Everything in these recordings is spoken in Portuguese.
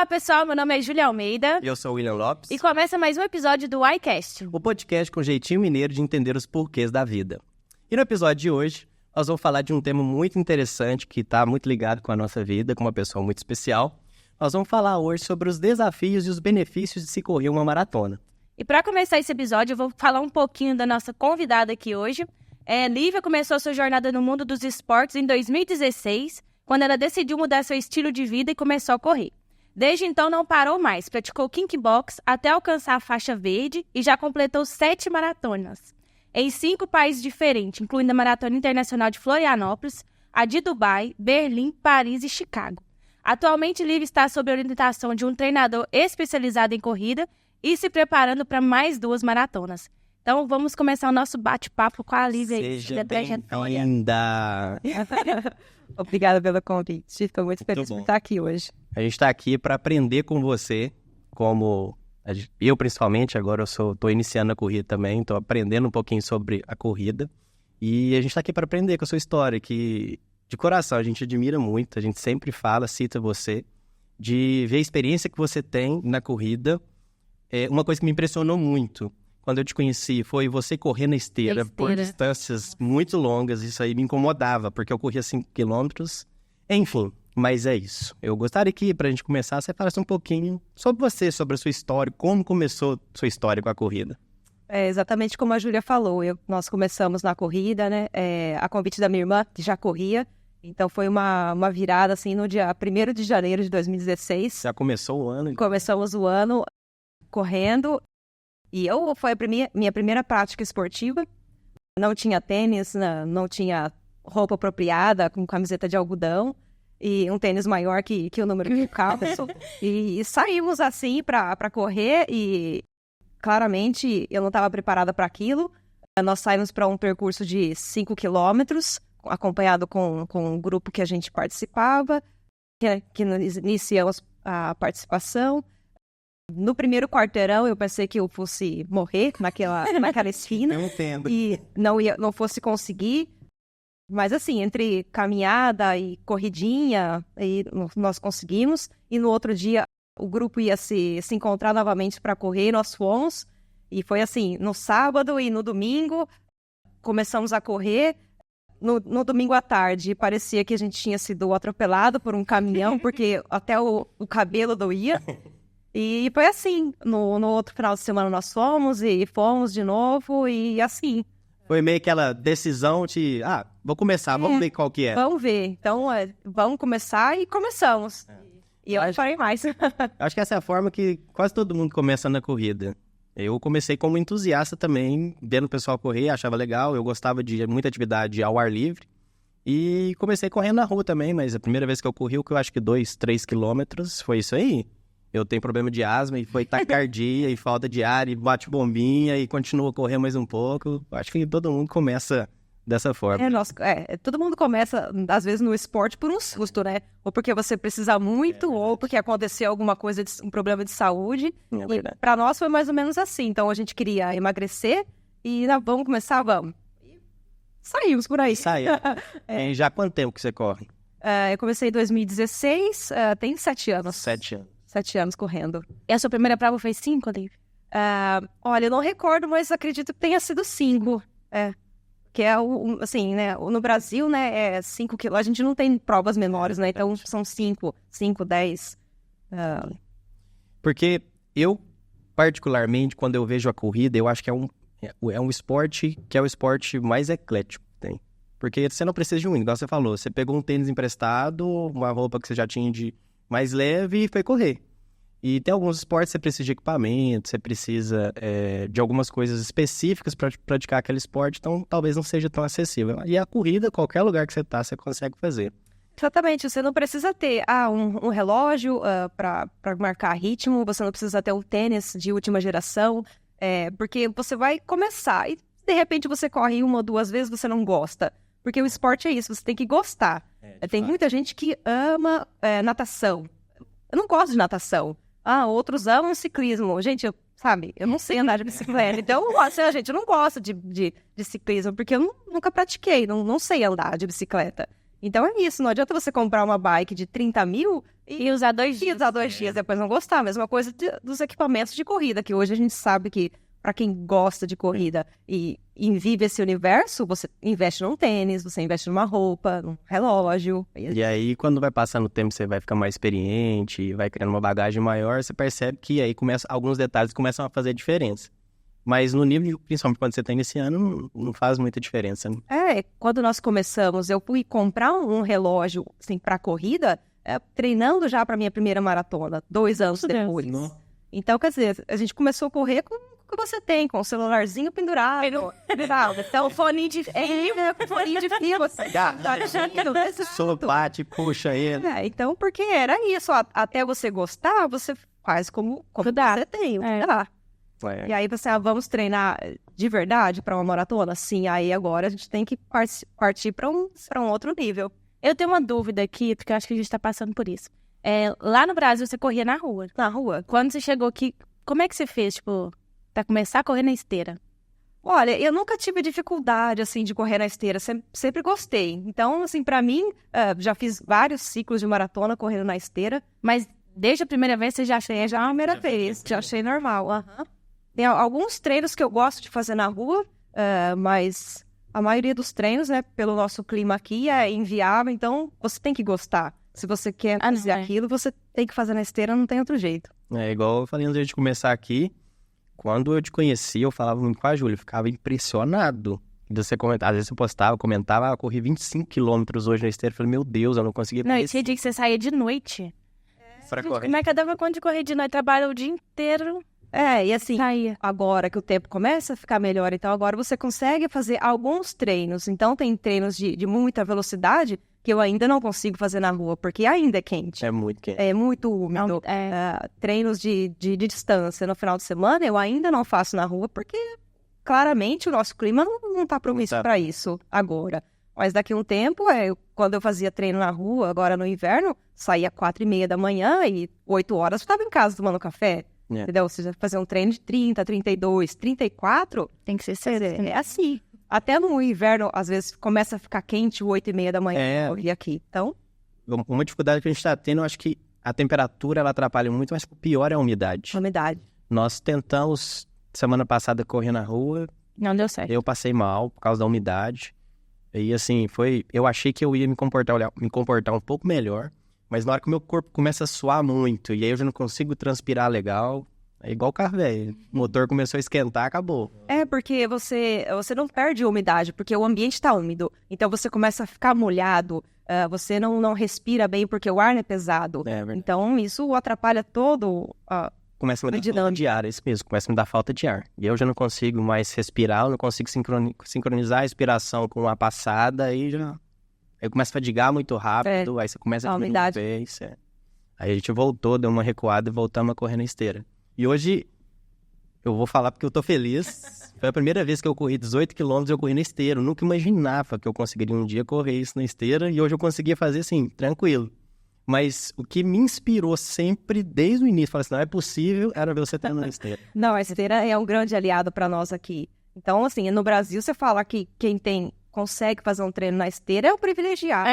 Olá, pessoal. Meu nome é Júlia Almeida. Eu sou o William Lopes. E começa mais um episódio do iCast. O podcast com jeitinho mineiro de entender os porquês da vida. E no episódio de hoje, nós vamos falar de um tema muito interessante que está muito ligado com a nossa vida, com uma pessoa muito especial. Nós vamos falar hoje sobre os desafios e os benefícios de se correr uma maratona. E para começar esse episódio, eu vou falar um pouquinho da nossa convidada aqui hoje. Lívia começou sua jornada no mundo dos esportes em 2016, quando ela decidiu mudar seu estilo de vida e começou a correr. Desde então não parou mais, praticou kickbox até alcançar a faixa verde e já completou 7 maratonas. Em 5 países diferentes, incluindo a Maratona Internacional de Florianópolis, a de Dubai, Berlim, Paris e Chicago. Atualmente, Lívia está sob a orientação de um treinador especializado em corrida e se preparando para mais 2 maratonas. Então, vamos começar o nosso bate-papo com a Lívia. Seja bem-vinda! Obrigada pelo convite. Estou muito feliz por estar aqui hoje. A gente está aqui para aprender com você, como eu principalmente, agora eu estou iniciando a corrida também, estou aprendendo um pouquinho sobre a corrida. E a gente está aqui para aprender com a sua história, que de coração a gente admira muito, a gente sempre fala, cita você, de ver a experiência que você tem na corrida. Uma coisa que me impressionou muito quando eu te conheci foi você correr na esteira por distâncias muito longas. Isso aí me incomodava, porque eu corria 5 quilômetros. Enfim, mas é isso. Eu gostaria que, para a gente começar, você falasse um pouquinho sobre você, sobre a sua história, como começou a sua história com a corrida. É exatamente como a Júlia falou. Nós começamos na corrida, né? A convite da minha irmã, que já corria. Então foi uma virada, assim, no dia 1º de janeiro de 2016. Já começou o ano? Começamos o ano correndo. E foi a minha primeira prática esportiva. Não tinha tênis, não tinha roupa apropriada, com camiseta de algodão. E um tênis maior que o número de calço. E saímos assim para correr e claramente eu não estava preparada para aquilo. Nós saímos para um percurso de 5 quilômetros, acompanhado com um grupo que a gente participava, que iniciamos a participação. No primeiro quarteirão, eu pensei que eu fosse morrer naquela esquina. Eu entendo. E não fosse conseguir. Mas assim, entre caminhada e corridinha, nós conseguimos. E no outro dia, o grupo ia se encontrar novamente para correr, nós fomos. E foi assim, no sábado e no domingo, começamos a correr. No domingo à tarde, parecia que a gente tinha sido atropelado por um caminhão, porque até o cabelo doía. E foi assim, no outro final de semana nós fomos de novo e assim. Foi meio aquela decisão de, vou começar, vamos ver qual que é. Vamos ver, então vamos começar e começamos. E eu não parei mais. Acho que essa é a forma que quase todo mundo começa na corrida. Eu comecei como entusiasta também, vendo o pessoal correr, achava legal, eu gostava de muita atividade ao ar livre. E comecei correndo na rua também, mas a primeira vez que eu corri, que eu acho que 2, 3 quilômetros, foi isso aí. Eu tenho problema de asma e foi taquicardia e falta de ar e bate bombinha e continua a correr mais um pouco. Acho que todo mundo começa dessa forma. Todo mundo começa, às vezes, no esporte por um susto, né? Ou porque você precisa muito, ou porque aconteceu alguma coisa, um problema de saúde. E para nós foi mais ou menos assim. Então a gente queria emagrecer e vamos começar, vamos. E saímos por aí. Saiu. Já há quanto tempo que você corre? Eu comecei em 2016, tem 7 anos. 7 anos. 7 anos correndo. E a sua primeira prova foi 5, Lívia? Olha, eu não recordo, mas acredito que tenha sido 5. Que é assim, né? No Brasil, né? É 5 quilômetros. A gente não tem provas menores, né? Então são 5, 10. Porque eu, particularmente, quando eu vejo a corrida, eu acho que é um esporte que é o esporte mais eclético que tem. Porque você não precisa de um, igual você falou. Você pegou um tênis emprestado, uma roupa que você já tinha de mais leve e foi correr. E tem alguns esportes que você precisa de equipamento, você precisa de algumas coisas específicas para praticar aquele esporte, então talvez não seja tão acessível. E a corrida, qualquer lugar que você está, você consegue fazer. Exatamente, você não precisa ter um relógio para marcar ritmo, você não precisa ter um tênis de última geração, porque você vai começar e de repente você corre 1 ou 2 vezes, você não gosta. Porque o esporte é isso, você tem que gostar. Tem muita gente que ama natação. Eu não gosto de natação. Outros amam ciclismo. Gente, eu não sei andar de bicicleta. Então, assim, gente, eu não gosto de ciclismo, porque eu nunca pratiquei, não sei andar de bicicleta. Então é isso, não adianta você comprar uma bike de 30 mil E usar 2 E dias. usar 2 dias, depois não gostar. Mesma coisa dos equipamentos de corrida, que hoje a gente sabe que, para quem gosta de corrida e vive esse universo, você investe num tênis, você investe numa roupa, num relógio. E aí, quando vai passando o tempo, você vai ficar mais experiente, vai criando uma bagagem maior, você percebe que aí alguns detalhes começam a fazer diferença. Mas no nível, principalmente quando você está iniciando, não faz muita diferença, né? Quando nós começamos, eu fui comprar um relógio, assim, para corrida, treinando já para minha primeira maratona, 2 anos depois. Não. Então, quer dizer, a gente começou a correr com o que você tem, com o celularzinho pendurado. Então, O foninho de com foninho de fio, assim. Só bate, puxa ele. Então, porque era isso, até você gostar, você faz como Dá. você tem, o que É. dá. Ué, E aí você, vamos treinar de verdade para uma maratona? Sim, aí agora a gente tem que partir para um outro nível. Eu tenho uma dúvida aqui, porque eu acho que a gente tá passando por isso. Lá no Brasil, você corria na rua. Na rua. Quando você chegou aqui, como é que você fez, tipo, pra começar a correr na esteira? Olha, eu nunca tive dificuldade, assim, de correr na esteira, sempre gostei. Então, assim, para mim, já fiz vários ciclos de maratona correndo na esteira. Mas desde a primeira vez você já achei Já a primeira vez, já achei normal. Aham. Tem alguns treinos que eu gosto de fazer na rua, mas a maioria dos treinos, né, pelo nosso clima aqui, é inviável, então você tem que gostar. Se você quer fazer aquilo, você tem que fazer na esteira, não tem outro jeito. É igual eu falei antes de começar aqui, quando eu te conheci, eu falava muito com a Júlia, eu ficava impressionado de você comentar. Às vezes eu postava, comentava, eu corri 25 quilômetros hoje na esteira, eu falei, meu Deus, eu não conseguia Não, e correr tinha dia que você saía de noite. pra Gente, correr. como é que eu dava conta de correr de noite? Trabalha o dia inteiro, E assim, saía. agora que o tempo começa a ficar melhor, então agora você consegue fazer alguns treinos. Então tem treinos de muita velocidade que eu ainda não consigo fazer na rua, porque ainda é quente. É muito quente. É muito úmido. Treinos de distância no final de semana eu ainda não faço na rua, porque claramente o nosso clima não tá propício Tá. para isso agora. Mas daqui a um tempo, quando eu fazia treino na rua, agora no inverno, saía 4:30 da manhã e 8 horas eu estava em casa tomando café. É. Entendeu? Ou seja, fazer um treino de 30, 32, 34, Tem que ser cedo. é assim. Até no inverno, às vezes, começa a ficar quente 8:30 da manhã e aqui. Então, Uma dificuldade que a gente tá tendo, eu acho que a temperatura ela atrapalha muito, mas o pior é a umidade. umidade. Nós tentamos, semana passada, correr na rua, Não deu certo. eu passei mal por causa da umidade. E assim, eu achei que eu ia me comportar um pouco melhor, mas na hora que o meu corpo começa a suar muito, e aí eu já não consigo transpirar legal, é igual o carro velho. O motor começou a esquentar, acabou. Porque você não perde umidade, porque o ambiente está úmido. Então, você começa a ficar molhado, você não respira bem porque o ar é pesado. É verdade. Então, isso atrapalhar todo Começa a me dar dinâmica. falta de ar, é isso mesmo, começa a me dar falta de ar. E eu já não consigo mais respirar, eu não consigo sincronizar a respiração com a passada, aí eu começo a fadigar muito rápido, aí você começa a diminuir umidade. o pace, Aí a gente voltou, deu uma recuada e voltamos a correr na esteira. E hoje, eu vou falar porque eu tô feliz. Foi a primeira vez que eu corri 18 quilômetros, eu corri na esteira. Eu nunca imaginava que eu conseguiria um dia correr isso na esteira, e hoje eu conseguia fazer assim, tranquilo. Mas o que me inspirou sempre, desde o início, falei assim, não é possível, era ver você treinando na esteira. Não, a esteira é um grande aliado para nós aqui. Então, assim, no Brasil, você fala que quem consegue fazer um treino na esteira é o privilegiado.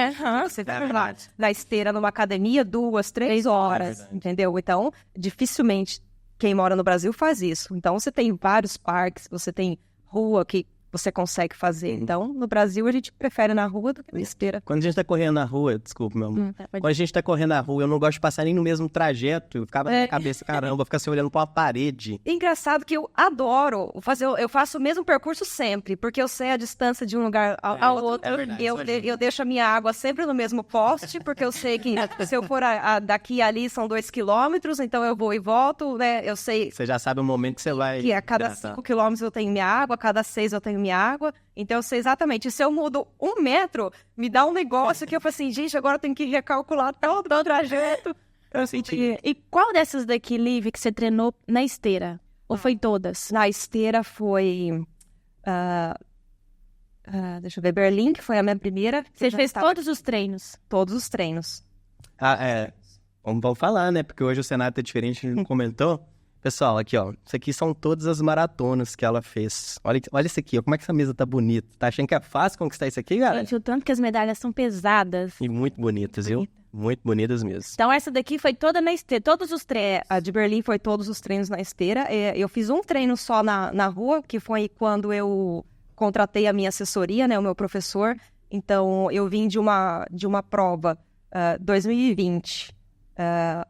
Você fica lá na esteira, numa academia, 2, 3 horas, entendeu? Então, dificilmente quem mora no Brasil faz isso. Então, você tem vários parques, você tem rua que você consegue fazer. Então, no Brasil, a gente prefere na rua do que na esteira. Quando a gente tá correndo na rua, desculpa, meu amor. Quando a gente tá correndo na rua, eu não gosto de passar nem no mesmo trajeto. Eu ficava na minha cabeça, caramba, ficar assim olhando pra uma parede. Engraçado que eu adoro fazer, eu faço o mesmo percurso sempre, porque eu sei a distância de um lugar ao outro. É verdade, Eu deixo a minha água sempre no mesmo poste, porque eu sei que se eu for daqui e ali são 2 quilômetros, então eu vou e volto, né? Eu sei Você já sabe o momento que você vai... que a cada hidratar. 5 quilômetros eu tenho minha água, a cada 6 eu tenho minha água. Então eu sei exatamente. Se eu mudo 1 metro, me dá um negócio que eu falo assim, gente, agora eu tenho que recalcular todo o trajeto. Eu senti. E qual dessas daqui, Liv, que você treinou na esteira? Ou foi todas? Na esteira foi... deixa eu ver, Berlim, que foi a minha primeira. Você fez todos os treinos? Todos os treinos. Vamos falar, né? Porque hoje o cenário tá diferente, a gente não comentou. Pessoal, aqui, ó. Isso aqui são todas as maratonas que ela fez. Olha isso aqui, ó. Como é que essa mesa tá bonita. Tá achando que é fácil conquistar isso aqui, cara? Gente, o tanto que as medalhas são pesadas. E muito bonitas, viu? Muito bonitas mesmo. Então essa daqui foi toda na esteira, todos os treinos. A de Berlim foi todos os treinos na esteira. Eu fiz um treino só na rua, que foi quando eu contratei a minha assessoria, né, o meu professor. Então, eu vim de uma prova 2020.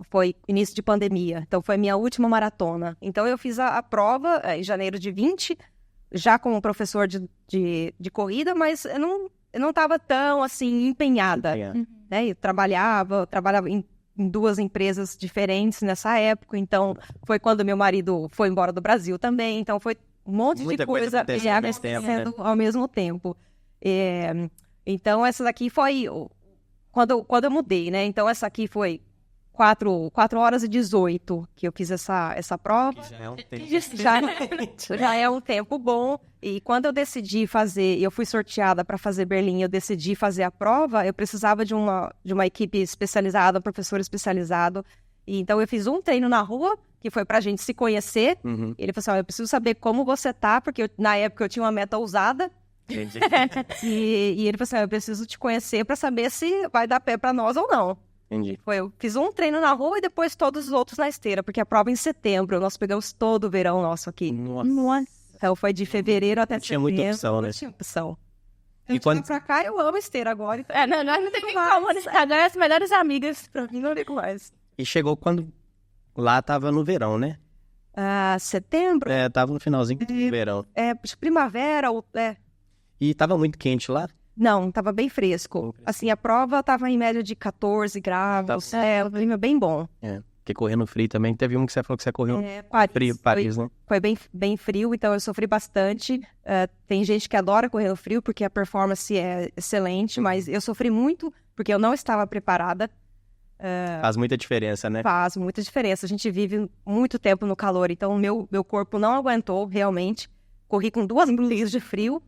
Foi início de pandemia. Então, foi a minha última maratona. Então, eu fiz a prova em janeiro de 20, já como professor de corrida, mas eu não estava tão, assim, empenhada. Né? Eu trabalhava em 2 empresas diferentes nessa época. Então, foi quando meu marido foi embora do Brasil também. Então, foi um monte Muita de coisa acontecendo ao mesmo tempo. Então, essa daqui foi quando eu mudei, né? Então, essa aqui foi 4 horas e 18 que eu fiz essa prova. Já é um tempo. Já é um tempo bom. E quando eu decidi fazer, eu fui sorteada para fazer Berlim, eu decidi fazer a prova, eu precisava de uma equipe especializada, um professor especializado. E então, eu fiz um treino na rua, que foi pra gente se conhecer. Ele falou assim, eu preciso saber como você tá, porque na época eu tinha uma meta ousada. Entendi. E ele falou assim, eu preciso te conhecer pra saber se vai dar pé pra nós ou não. Entendi. Eu fiz um treino na rua e depois todos os outros na esteira, porque a prova é em setembro, nós pegamos todo o verão nosso aqui. Nossa. Então foi de fevereiro até setembro. Tinha muita opção, né? Não tinha opção. E quando... Pra cá, eu amo esteira agora. Então... não tem como, né? Agora é as melhores amigas. Pra mim, não ligo mais. E chegou quando lá tava no verão, né? Setembro? Tava no finalzinho do verão. Primavera. E tava muito quente lá? Não, tava bem fresco. Assim, a prova tava em média de 14 graus. O clima bem bom. Porque correndo frio também. Teve um que você falou que você correu Paris, né? Foi bem frio, então eu sofri bastante. Tem gente que adora correr no frio, porque a performance é excelente, mas eu sofri muito, porque eu não estava preparada. Faz muita diferença, né? Faz muita diferença. A gente vive muito tempo no calor, então o meu corpo não aguentou, realmente. Corri com 2 blusas de frio,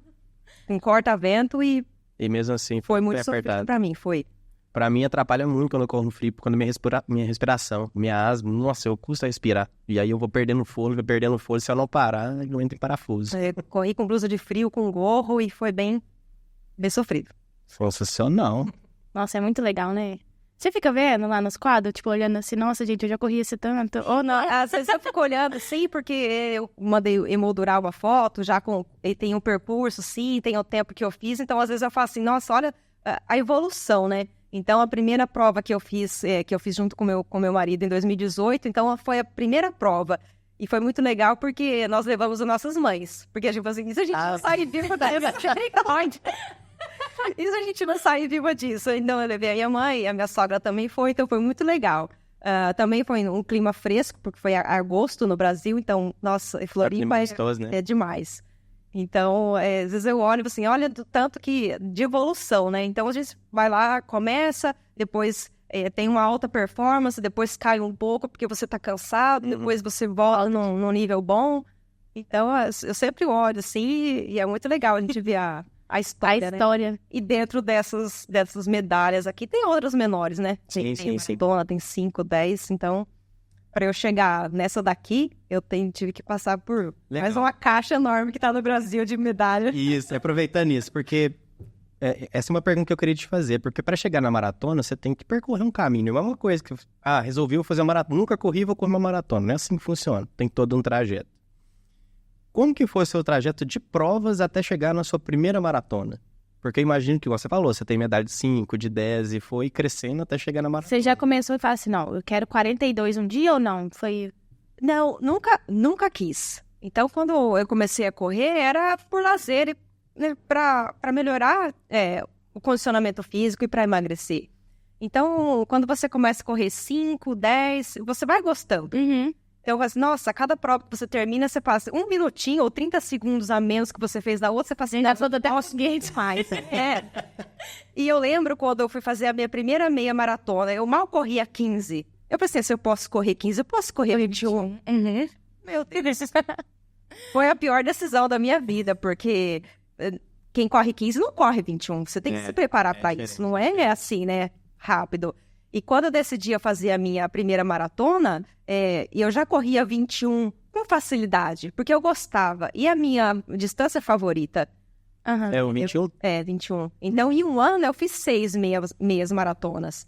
com corta-vento e mesmo assim foi muito sofrido pra mim, foi. Pra mim atrapalha muito quando eu corro no frio, quando minha respiração, minha asma, nossa, eu custo a respirar. E aí eu vou perdendo fôlego, se eu não parar, eu entro em parafuso. Corri com blusa de frio, com gorro e foi bem sofrido. Sensacional. Nossa, é muito legal, né? Você fica vendo lá nos quadros, tipo, olhando assim, nossa, gente, eu já corri esse tanto, ou não? Às vezes eu fico olhando assim, porque eu mandei emoldurar uma foto, e tem um percurso, sim, tem o tempo que eu fiz, então às vezes eu falo assim, nossa, olha a evolução, né? Então a primeira prova que eu fiz junto com meu marido em 2018, então foi a primeira prova. E foi muito legal porque nós levamos as nossas mães. Porque, tipo assim, isso a gente não sai viva isso a gente não sai viva disso. Então eu levei a minha mãe, a minha sogra também foi, então foi muito legal. Também foi um clima fresco, porque foi agosto no Brasil, então, nossa, Floripa gostoso, né? É demais. Então, às vezes eu olho assim, olha do tanto que de evolução, né? Então a gente vai lá, começa, depois tem uma alta performance, depois cai um pouco porque você tá cansado, depois você volta num nível bom. Então, eu sempre olho assim, e é muito legal a gente ver a história. Né? E dentro dessas medalhas aqui, tem outras menores, né? Tem maratona, tem 5, 10, então... Para eu chegar nessa daqui, eu tive que passar por mais uma caixa enorme que tá no Brasil de medalha. Isso, aproveitando isso, porque essa é uma pergunta que eu queria te fazer, porque para chegar na maratona, você tem que percorrer um caminho. Não é uma coisa que, resolvi vou fazer uma maratona, nunca corri, vou correr uma maratona. Não é assim que funciona, tem todo um trajeto. Como que foi o seu trajeto de provas até chegar na sua primeira maratona? Porque eu imagino que, você falou, você tem medalha de 5, de 10 e foi crescendo até chegar na maratona. Você já começou e falou assim, não, eu quero 42 um dia ou não? Foi... Não, nunca quis. Então, quando eu comecei a correr, era por lazer, né, para melhorar o condicionamento físico e para emagrecer. Então, quando você começa a correr 5, 10, você vai gostando. Então, nossa, cada prova que você termina, você passa 1 minutinho ou 30 segundos a menos que você fez da outra, você passa... Nossa, mais. E eu lembro quando eu fui fazer a minha primeira meia maratona, eu mal corria 15. Eu pensei, se eu posso correr 15, eu posso correr 21. Meu Deus. Foi a pior decisão da minha vida, porque quem corre 15 não corre 21. Você tem que se preparar para isso. Não é assim, né? Rápido. E quando eu decidi fazer a minha primeira maratona, eu já corria 21 com facilidade, porque eu gostava. E a minha distância favorita? É o 21? 21. Então, em um ano, eu fiz 6 meias maratonas.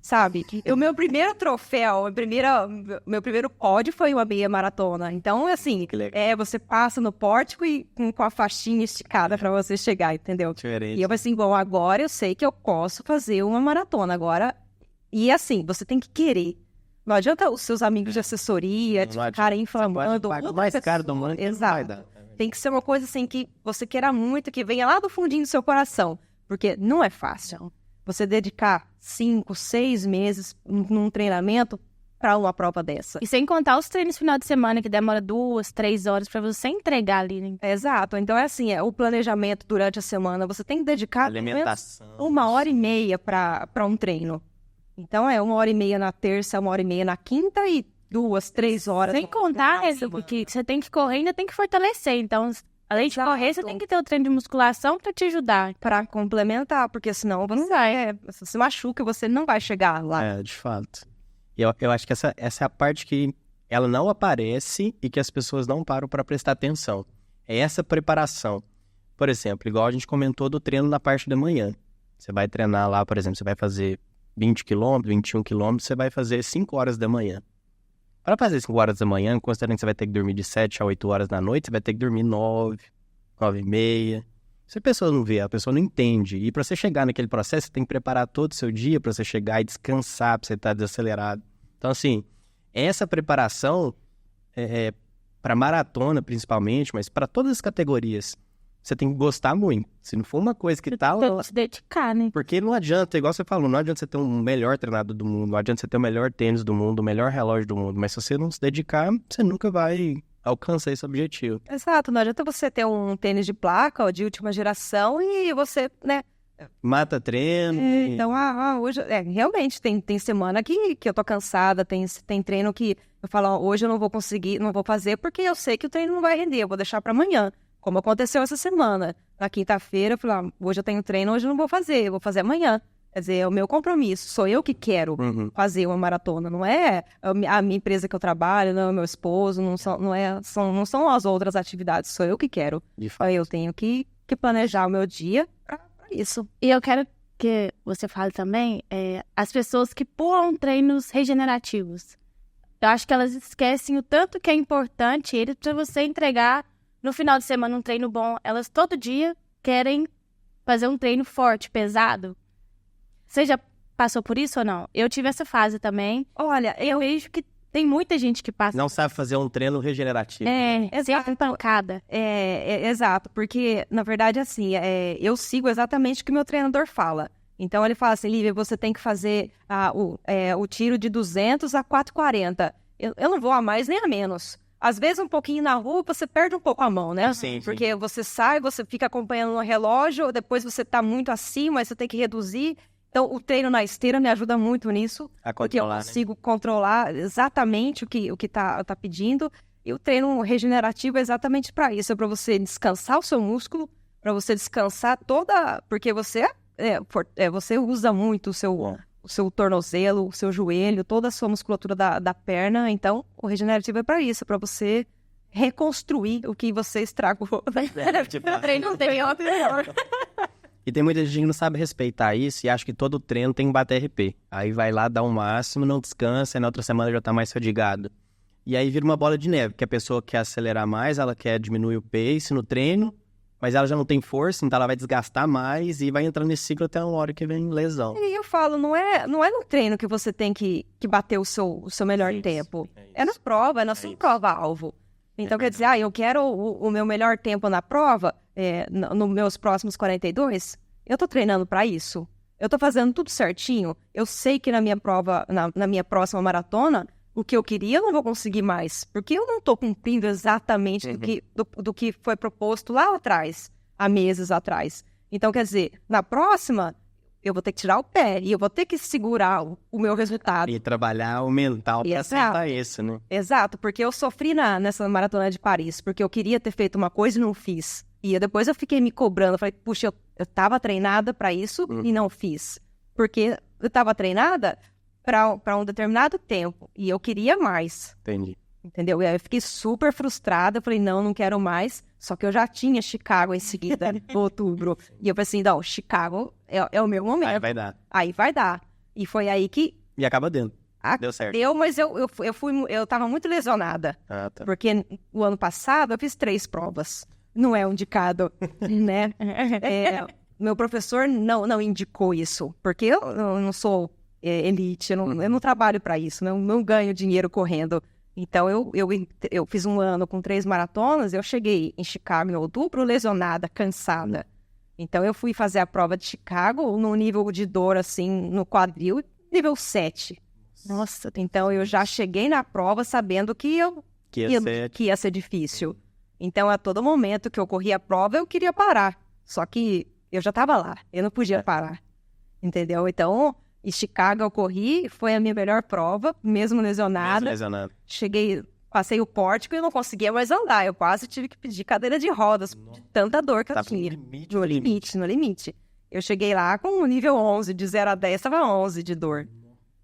sabe? O meu primeiro troféu, meu primeiro pódio foi uma meia maratona. Então, assim, você passa no pórtico e com a faixinha esticada pra você chegar, entendeu? Diferente. E eu falei assim, bom, agora eu sei que eu posso fazer uma maratona. Agora, e assim, você tem que querer. Não adianta os seus amigos de assessoria te ficarem inflamando. O mais caro do mundo. Exato. Tem que ser uma coisa assim que você queira muito, que venha lá do fundinho do seu coração. Porque não é fácil. Você dedicar 5, 6 meses num treinamento para uma prova dessa. E sem contar os treinos final de semana, que demora 2, 3 horas para você entregar ali, né? Exato. Então é assim, o planejamento durante a semana. Você tem que dedicar alimentação, 1h30 para um treino. Então é 1h30 na terça, 1h30 na quinta e 2, 3 horas. Sem contar essa, porque você tem que correr e ainda tem que fortalecer. Então, além de correr, você tem que ter o treino de musculação para te ajudar. Para complementar, porque senão você não vai. Se você machuca, você não vai chegar lá. De fato. E eu acho que essa é a parte que ela não aparece e que as pessoas não param para prestar atenção. É essa preparação. Por exemplo, igual a gente comentou do treino na parte da manhã. Você vai treinar lá, por exemplo, você vai fazer 20 km, 21 km, você vai fazer 5 horas da manhã. Para fazer 5 horas da manhã, considerando que você vai ter que dormir de 7 a 8 horas da noite, você vai ter que dormir 9, 9h30. Se a pessoa não vê, a pessoa não entende. E para você chegar naquele processo, você tem que preparar todo o seu dia para você chegar e descansar, para você estar desacelerado. Então, assim, essa preparação, para maratona principalmente, mas para todas as categorias, você tem que gostar muito. Se não for uma coisa que tá... Tem que se dedicar, né? Porque não adianta, igual você falou, não adianta você ter o melhor treinador do mundo, não adianta você ter o melhor tênis do mundo, o melhor relógio do mundo, mas se você não se dedicar, você nunca vai alcançar esse objetivo. Exato, não adianta você ter um tênis de placa ou de última geração e você, né... Mata treino. Então, hoje... realmente, tem semana que eu tô cansada, tem treino que eu falo, hoje eu não vou conseguir, não vou fazer porque eu sei que o treino não vai render, eu vou deixar para amanhã. Como aconteceu essa semana. Na quinta-feira, eu falei, hoje eu tenho treino, hoje eu não vou fazer, eu vou fazer amanhã. Quer dizer, é o meu compromisso, sou eu que quero fazer uma maratona, não é a minha empresa que eu trabalho, não é o meu esposo, não são as outras atividades, sou eu que quero. Eu tenho que planejar o meu dia para isso. E eu quero que você fale também as pessoas que pulam treinos regenerativos. Eu acho que elas esquecem o tanto que é importante ele para você entregar no final de semana um treino bom. Elas todo dia querem fazer um treino forte, pesado. Você já passou por isso ou não? Eu tive essa fase também. Olha, eu vejo que tem muita gente que passa. Não sabe fazer um treino regenerativo. Sempre pancada. Exato, porque, na verdade, assim, eu sigo exatamente o que o meu treinador fala. Então, ele fala assim, Lívia, você tem que fazer o tiro de 200 a 440. Eu não vou a mais nem a menos. Às vezes, um pouquinho na rua, você perde um pouco a mão, né? Sim. Porque você sai, você fica acompanhando no relógio, depois você tá muito acima, aí você tem que reduzir. Então, o treino na esteira me ajuda muito nisso. Porque eu consigo controlar exatamente o que tá pedindo. E o treino regenerativo é exatamente para isso. É para você descansar o seu músculo, para você descansar toda... Porque você usa muito o seu tornozelo, o seu joelho, toda a sua musculatura da perna. Então, o regenerativo é para isso, para você reconstruir o que você estragou. Treino tem outro. E tem muita gente que não sabe respeitar isso e acha que todo treino tem que bater RP. Aí vai lá, dá o máximo, não descansa, e na outra semana já tá mais fadigado. E aí vira uma bola de neve, que a pessoa quer acelerar mais, ela quer diminuir o pace no treino, mas ela já não tem força, então ela vai desgastar mais e vai entrar nesse ciclo até uma hora que vem lesão. E eu falo, não é no treino que você tem que bater o seu melhor tempo. É na prova, é na sua prova-alvo. Então, quer dizer, eu quero o meu melhor tempo na prova, nos meus próximos 42, eu tô treinando para isso. Eu tô fazendo tudo certinho. Eu sei que na minha prova, na minha próxima maratona, o que eu queria eu não vou conseguir mais. Porque eu não tô cumprindo exatamente do que foi proposto lá atrás, há meses atrás. Então, quer dizer, na próxima, eu vou ter que tirar o pé e eu vou ter que segurar o meu resultado. E trabalhar o mental para acertar isso, né? Exato, porque eu sofri nessa maratona de Paris, porque eu queria ter feito uma coisa e não fiz. E depois eu fiquei me cobrando, falei, puxa, eu tava treinada para isso e não fiz. Porque eu tava treinada para um determinado tempo e eu queria mais. Entendi. Entendeu? E aí eu fiquei super frustrada, falei, não quero mais. Só que eu já tinha Chicago em seguida, em outubro. E eu falei assim, não, Chicago é o meu momento. Aí vai dar. Aí vai dar. E foi aí que... E acaba dentro. Deu certo. Deu, mas eu tava muito lesionada. Ah, tá. Porque o ano passado eu fiz 3 provas. Não é um indicado, né? Meu professor não indicou isso. Porque eu não sou elite, eu não trabalho para isso. Não ganho dinheiro correndo. Então, eu fiz um ano com 3 maratonas. Eu cheguei em Chicago em outubro lesionada, cansada. Então, eu fui fazer a prova de Chicago num nível de dor, assim, no quadril, nível 7. Nossa, então eu já cheguei na prova sabendo que ia ser difícil. Então, a todo momento que eu corria a prova, eu queria parar. Só que eu já estava lá, eu não podia parar, entendeu? Então, em Chicago eu corri, foi a minha melhor prova, mesmo lesionada. Cheguei, passei o pórtico e não conseguia mais andar. Eu quase tive que pedir cadeira de rodas, de tanta dor que eu tinha. No limite. Eu cheguei lá com o nível 11, de 0 a 10, estava 11 de dor.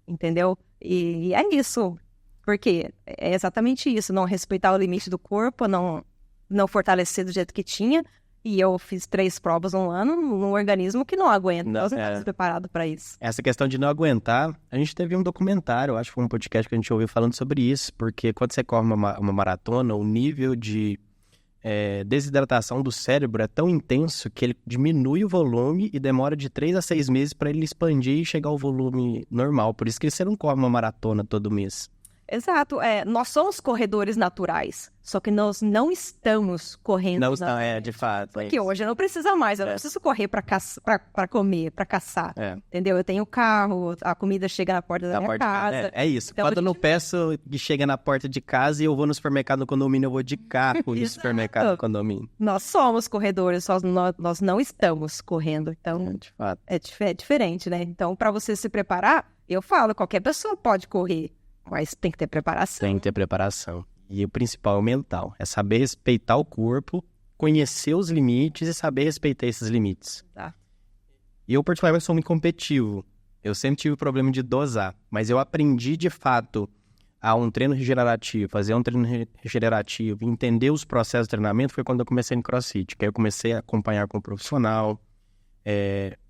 Entendeu? E é isso. Porque é exatamente isso. Não respeitar o limite do corpo, não fortalecer do jeito que tinha. E eu fiz 3 provas no ano num organismo que não aguenta. Nós não estamos preparados para isso. Essa questão de não aguentar, a gente teve um documentário, acho que foi um podcast que a gente ouviu falando sobre isso. Porque quando você corre uma maratona, o nível de desidratação do cérebro é tão intenso que ele diminui o volume e demora de 3 a 6 meses para ele expandir e chegar ao volume normal. Por isso que você não corre uma maratona todo mês. Exato. Nós somos corredores naturais, só que nós não estamos correndo. Não estão, de fato. Porque hoje eu não preciso mais, eu não preciso correr para comer, para caçar. Entendeu? Eu tenho carro, a comida chega na porta da minha casa. É isso. Então, quando eu não peço que chega na porta de casa e eu vou no supermercado no condomínio, eu vou de carro no supermercado no condomínio. Nós somos corredores, só nós não estamos correndo. Então, de fato. É diferente, né? Então, para você se preparar, eu falo, qualquer pessoa pode correr. Mas tem que ter preparação. Tem que ter preparação. E o principal é o mental. É saber respeitar o corpo, conhecer os limites e saber respeitar esses limites. Tá. E eu, particularmente, sou muito competitivo. Eu sempre tive o problema de dosar. Mas eu aprendi, de fato, a um treino regenerativo, fazer um treino regenerativo, entender os processos de treinamento, foi quando eu comecei no CrossFit. Que aí eu comecei a acompanhar com o profissional.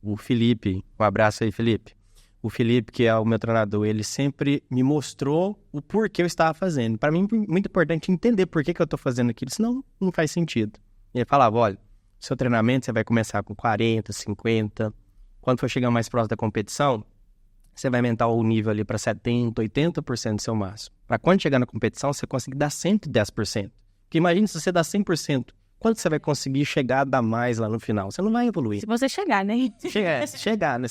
O Felipe, um abraço aí, Felipe. O Felipe, que é o meu treinador, ele sempre me mostrou o porquê eu estava fazendo. Para mim, muito importante entender por que eu estou fazendo aquilo, senão não faz sentido. Ele falava, olha, seu treinamento você vai começar com 40, 50. Quando for chegar mais próximo da competição, você vai aumentar o nível ali para 70, 80% do seu máximo. Para quando chegar na competição, você conseguir dar 110%. Porque imagine se você dá 100%, quanto você vai conseguir chegar a dar mais lá no final? Você não vai evoluir. Se você chegar, né? Se chegar, né?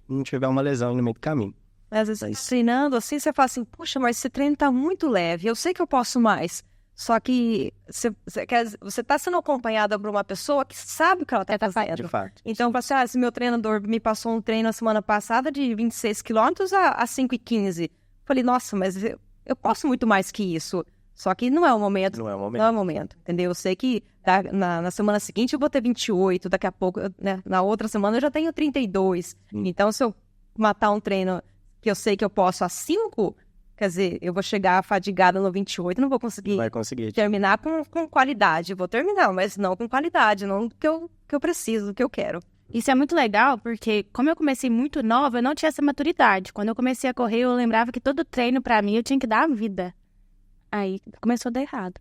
Não tiver uma lesão no meio do caminho. Às vezes, treinando assim, você fala assim, puxa, mas esse treino tá muito leve, eu sei que eu posso mais. Só que você tá sendo acompanhada por uma pessoa que sabe o que ela tá fazendo. De fato. Então, se meu treinador me passou um treino na semana passada de 26 quilômetros a 5,15. Falei, nossa, mas eu posso muito mais que isso. Só que não é o momento. Não é o momento, entendeu? Eu sei que na semana seguinte eu vou ter 28, daqui a pouco, né? Na outra semana eu já tenho 32. Então, se eu matar um treino que eu sei que eu posso a 5, quer dizer, eu vou chegar fadigada no 28, não vou conseguir, terminar com qualidade. Eu vou terminar, mas não com qualidade, não do que eu preciso, do que eu quero. Isso é muito legal, porque como eu comecei muito nova, eu não tinha essa maturidade. Quando eu comecei a correr, eu lembrava que todo treino pra mim eu tinha que dar a vida. Aí começou a dar errado.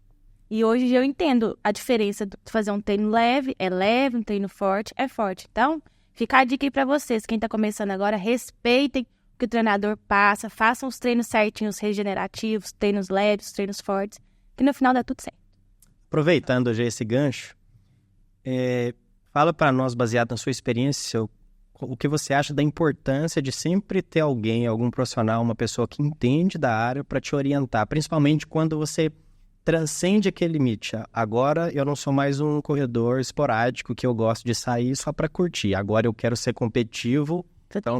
E hoje eu entendo a diferença de fazer um treino leve, é leve, um treino forte, é forte. Então, fica a dica aí pra vocês, quem tá começando agora, respeitem o que o treinador passa, façam os treinos certinhos, regenerativos, treinos leves, treinos fortes, que no final dá tudo certo. Aproveitando já esse gancho, fala pra nós, baseado na sua experiência, o que você acha da importância de sempre ter alguém, algum profissional, uma pessoa que entende da área para te orientar, principalmente quando você transcende aquele limite. Agora eu não sou mais um corredor esporádico que eu gosto de sair só para curtir. Agora eu quero ser competitivo. Então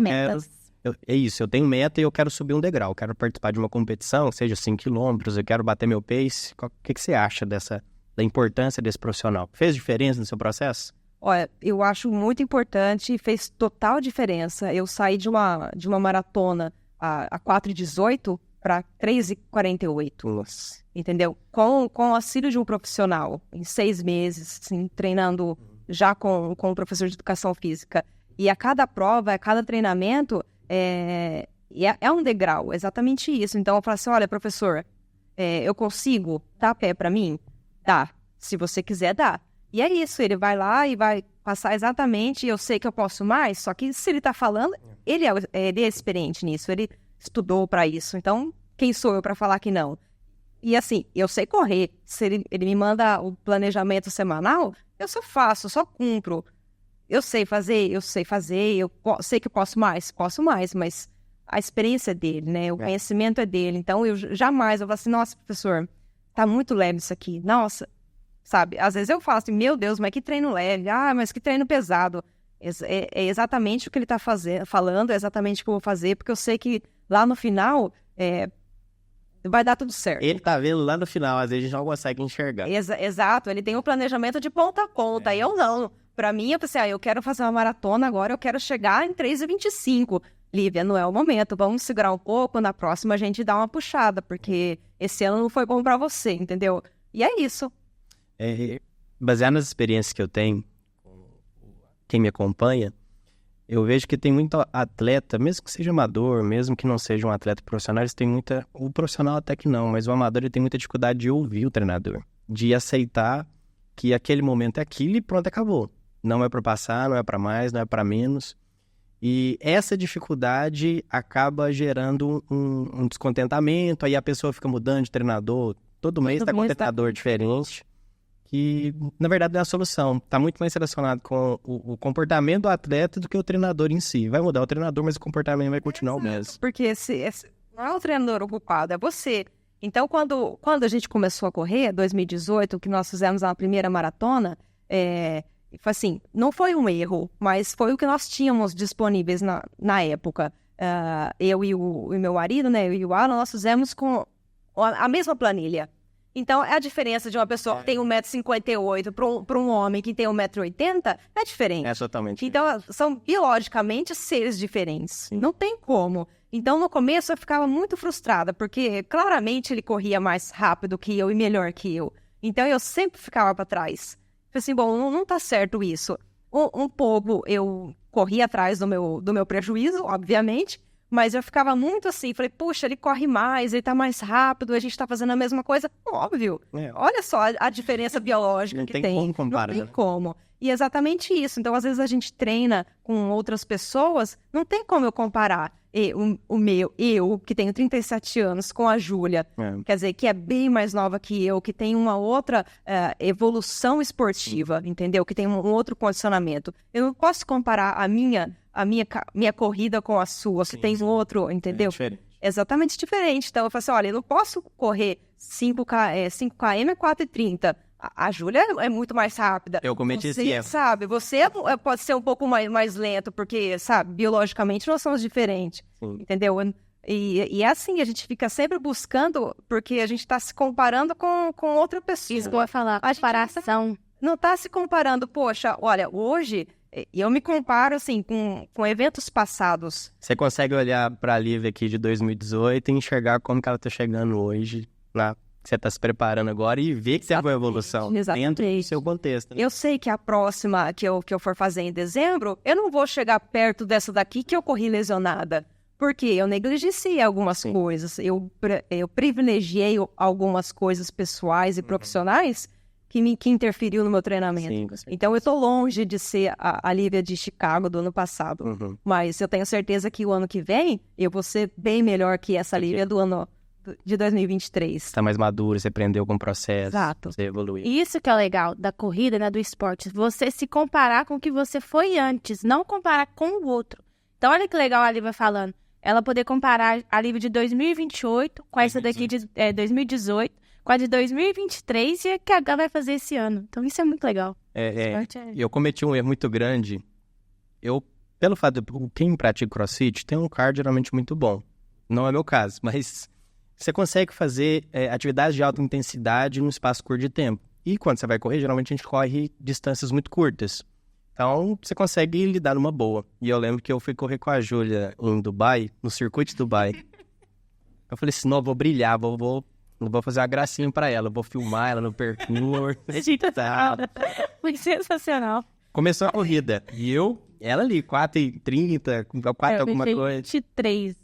eu tenho meta e eu quero subir um degrau. Eu quero participar de uma competição, seja 5 quilômetros, eu quero bater meu pace. O que você acha da importância desse profissional? Fez diferença no seu processo? Olha, eu acho muito importante, fez total diferença. Eu saí de uma maratona a 4,18 para 3,48. Nossa. Entendeu? Com o auxílio de um profissional, em 6 meses, assim, treinando já com o professor de educação física. E a cada prova, a cada treinamento, É um degrau, exatamente isso. Então, eu falo assim, olha, professor, eu consigo dar a pé para mim? Dá. Se você quiser, dá. E é isso, ele vai lá e vai passar exatamente, eu sei que eu posso mais, só que se ele tá falando, ele é experiente nisso, ele estudou para isso. Então, quem sou eu para falar que não? E assim, eu sei correr. Se ele me manda o planejamento semanal, eu só faço, só cumpro. Eu sei fazer, eu sei que posso mais, mas a experiência é dele, né? O conhecimento é dele. Então, eu falo assim, nossa, professor, tá muito leve isso aqui. Nossa, sabe? Às vezes eu falo assim, meu Deus, mas que treino leve. Ah, mas que treino pesado. É exatamente o que ele tá falando, é exatamente o que eu vou fazer, porque eu sei que lá no final, vai dar tudo certo. Ele tá vendo lá no final, às vezes a gente não consegue enxergar. Exato, ele tem um planejamento de ponta a ponta, e eu não. Pra mim, eu pensei, eu quero fazer uma maratona agora, eu quero chegar em 3:25. Lívia, não é o momento, vamos segurar um pouco, na próxima a gente dá uma puxada, porque esse ano não foi bom pra você, entendeu? E é isso. Baseado nas experiências que eu tenho, quem me acompanha, eu vejo que tem muito atleta, mesmo que seja amador, mesmo que não seja um atleta profissional, eles têm muita... O profissional até que não, mas o amador ele tem muita dificuldade de ouvir o treinador, de aceitar que aquele momento é aquilo e pronto, acabou. Não é para passar, não é para mais, não é para menos. E essa dificuldade acaba gerando um descontentamento, aí a pessoa fica mudando de treinador, todo mês está com um treinador diferente. Que, na verdade, não é a solução. Está muito mais relacionado com o comportamento do atleta do que o treinador em si. Vai mudar o treinador, mas o comportamento vai continuar o mesmo. Porque não é o treinador ocupado, é você. Então, quando a gente começou a correr, 2018, que nós fizemos a primeira maratona, foi assim, não foi um erro, mas foi o que nós tínhamos disponíveis na época. Eu e o meu marido, né, eu e o Alan, nós fizemos com a mesma planilha. Então, a diferença de uma pessoa que tem 1,58 m para um homem que tem 1,80 m é diferente. É totalmente. Então, são biologicamente seres diferentes. Sim. Não tem como. Então, no começo, eu ficava muito frustrada, porque claramente ele corria mais rápido que eu e melhor que eu. Então, eu sempre ficava para trás. Falei assim, bom, não tá certo isso. Um pouco eu corri atrás do meu prejuízo, obviamente, mas eu ficava muito assim, falei, puxa, ele corre mais, ele tá mais rápido, a gente tá fazendo a mesma coisa. Óbvio. Olha só a diferença biológica que tem. Não tem como comparar. Não tem como. E é exatamente isso. Então, às vezes, a gente treina com outras pessoas, não tem como eu comparar eu, que tenho 37 anos, com a Júlia, quer dizer, que é bem mais nova que eu, que tem uma outra evolução esportiva, entendeu? Que tem um outro condicionamento. Eu não posso comparar a minha corrida com a sua, que tem outro, entendeu? Exatamente diferente. Então, eu falo assim, olha, eu não posso correr 5 km a 4:30. A Júlia é muito mais rápida. Eu cometi esse erro. Sabe, você pode ser um pouco mais lento, porque, sabe, biologicamente nós somos diferentes, entendeu? E é assim, a gente fica sempre buscando, porque a gente está se comparando com outra pessoa. Isso que eu ia falar, comparação. Não está se comparando, poxa, olha, hoje eu me comparo, assim, com eventos passados. Você consegue olhar para a Lívia aqui de 2018 e enxergar como que ela está chegando hoje lá. Você está se preparando agora e ver que você vai evolução dentro do seu contexto. Né? Eu sei que a próxima que eu for fazer em dezembro, eu não vou chegar perto dessa daqui que eu corri lesionada. Porque eu negligenciei algumas coisas. Eu privilegiei algumas coisas pessoais e profissionais que interferiu no meu treinamento. Então, eu estou longe de ser a Lívia de Chicago do ano passado. Mas eu tenho certeza que o ano que vem, eu vou ser bem melhor que essa Lívia do ano de 2023. Você tá mais maduro, você aprendeu com o processo. Exato. Você evoluiu. Isso que é legal da corrida, né, do esporte. Você se comparar com o que você foi antes, não comparar com o outro. Então, olha que legal a Lívia falando. Ela poder comparar a Lívia de 2028 com essa daqui de 2018, com a de 2023 e a que a Gá vai fazer esse ano. Então, isso é muito legal. Eu cometi um erro muito grande. Pelo fato de quem pratica crossfit tem um cardio geralmente muito bom. Não é meu caso, mas você consegue fazer atividades de alta intensidade num espaço curto de tempo. E quando você vai correr, geralmente a gente corre distâncias muito curtas. Então, você consegue lidar numa boa. E eu lembro que eu fui correr com a Júlia em Dubai, no circuito de Dubai. Eu falei assim, não, eu vou brilhar, vou fazer uma gracinha pra ela, vou filmar ela no percurso. Foi sensacional. Começou a corrida. E eu Ela ali, 4h30, 4 alguma coisa. 23.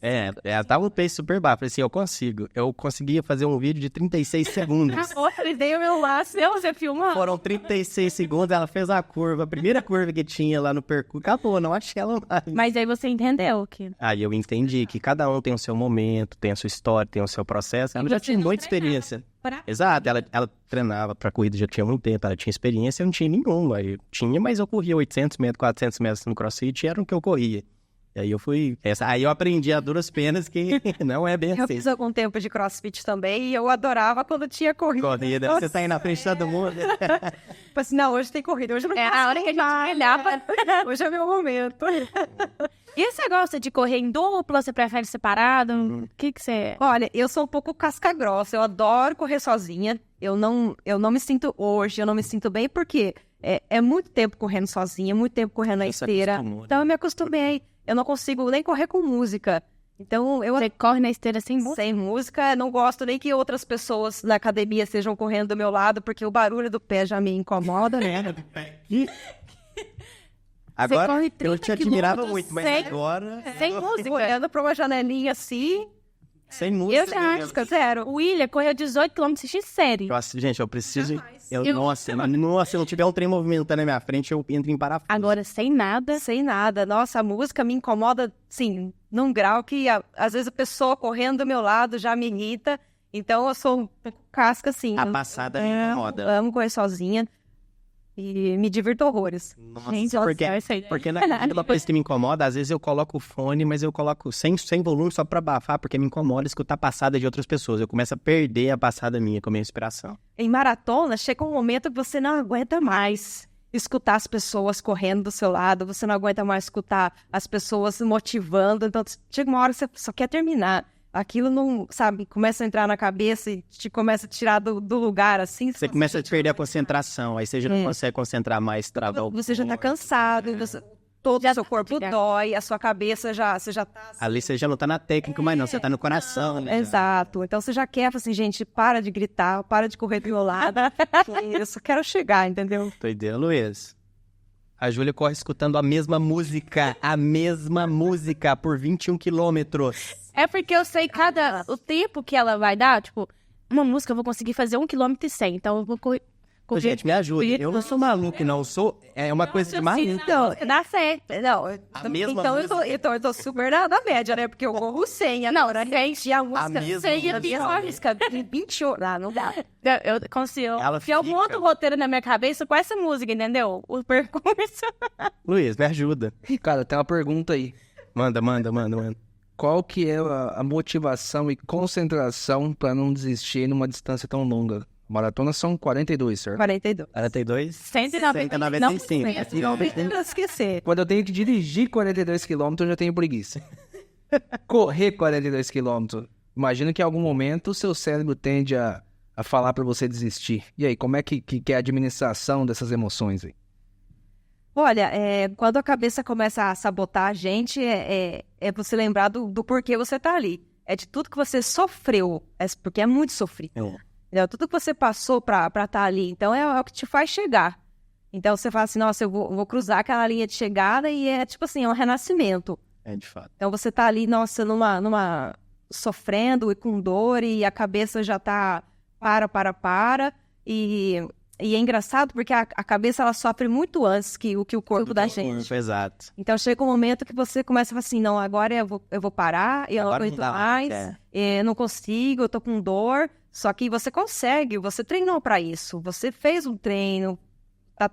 Ela tava um pace super baixo. Falei assim, eu consigo. Eu conseguia fazer um vídeo de 36 segundos. Ele dei o meu laço, você filmou? Foram 36 segundos, ela fez a curva. A primeira curva que tinha lá no percurso. Acabou, não achei ela mais. Mas aí você entendeu que... Aí eu entendi que cada um tem o seu momento, tem a sua história, tem o seu processo. Ela já tinha muita experiência. Exato, ela treinava pra corrida, já tinha muito tempo, ela tinha experiência, eu não tinha nenhuma. Eu tinha, mas eu corria 800 metros, 400 metros no CrossFit, era o que eu corria. E aí eu fui... Aí eu aprendi a duras penas que não é bem Eu assim. fiz algum tempo de CrossFit também e eu adorava quando tinha corrida. Corrida, você tá aí na frente de todo mundo. Tipo assim, não, hoje tem corrida, hoje eu não É a hora que a gente olhava. Hoje é meu momento. E você gosta de correr em dupla? Você prefere separado? O que você... Olha, eu sou um pouco casca grossa, eu adoro correr sozinha. Eu não me sinto hoje, eu não me sinto bem porque é muito tempo correndo sozinha, muito tempo correndo na Você esteira. acostumou, né? Então eu me acostumei. Eu não consigo nem correr com música. Então eu Você corre na esteira sem música? sem música, não gosto nem que outras pessoas na academia estejam correndo do meu lado, porque o barulho do pé já me incomoda, né? Agora, corre 30 eu te admirava quilômetros muito, mas sem- agora... Sem música. Olhando pra uma janelinha assim, Sem música. eu já acho, zero. O William correu 18 km assistir série. Gente, eu preciso... Nossa, se não tiver um trem movimentando na minha frente, eu entro em parafuso. Agora, sem nada. Sem nada. Nossa, a música me incomoda, sim, num grau que às vezes a pessoa correndo do meu lado já me irrita. Então eu sou um pouco casca, assim. A Eu passada me incomoda. amo correr sozinha e me divirto horrores. Nossa, Gente, porque, nossa, isso aí. porque uma coisa que me incomoda, às vezes eu coloco o fone, mas eu coloco sem volume só pra abafar, porque me incomoda escutar a passada de outras pessoas. Eu começo a perder a passada minha com a minha inspiração. Em maratona, chega um momento que você não aguenta mais escutar as pessoas correndo do seu lado, você não aguenta mais escutar as pessoas motivando, então chega uma hora que você só quer terminar. Aquilo não, sabe, começa a entrar na cabeça e te começa a tirar do lugar, assim. Você começa a perder a concentração, aí você já não consegue concentrar mais, travar o... Você já tá cansado, todo o seu corpo fatigado. dói, a sua cabeça você já tá... Ali você já não tá na técnica, mas não, você tá no coração, né? Exato. Então você já quer, assim, gente, para de gritar, para de correr do meu lado. Eu só quero chegar, entendeu? Doideira, Luiz. A Júlia corre escutando a mesma música por 21 quilômetros. É porque eu sei o tempo que ela vai dar, tipo, uma música eu vou conseguir fazer 1,1 km. Então eu vou correr. Gente, me ajuda. Eu não sou maluco, não. É uma coisa de maluco. Então, Dá certo. não, A mesma então, música. eu tô super na média, né? Porque eu corro 100. Não, gente, a música... mesma 100 é música. pior. Música 20 horas. Não dá. Eu consigo. Ela Tinha algum fica. outro roteiro na minha cabeça com essa música, entendeu? O percurso. Luiz, me ajuda. Cara, tem uma pergunta aí. Manda. Qual que é a motivação e concentração pra não desistir numa distância tão longa? Maratona são 42, certo? 42. 42? 195. Não esquecer. Quando eu tenho que dirigir 42 km, eu já tenho preguiça. Correr 42 km. Imagino que em algum momento o seu cérebro tende a falar pra você desistir. E aí, como é que é a administração dessas emoções aí? Olha, quando a cabeça começa a sabotar a gente, é você lembrar do porquê você tá ali. É de tudo que você sofreu, porque é muito sofrido. Entendeu? Tudo que você passou pra estar ali. Então, é o que te faz chegar. Então, você fala assim, nossa, eu vou cruzar aquela linha de chegada e é tipo assim, é um renascimento. É, de fato. Então, você tá ali, nossa, numa sofrendo e com dor e a cabeça já tá para. E é engraçado porque a cabeça, ela sofre muito antes que o corpo da gente. Exato. Então, chega um momento que você começa a falar assim, não, agora eu vou parar, eu não Agora não aguento dá mais, mais, não consigo, eu tô com dor. Só que você consegue, você treinou para isso, você fez um treino,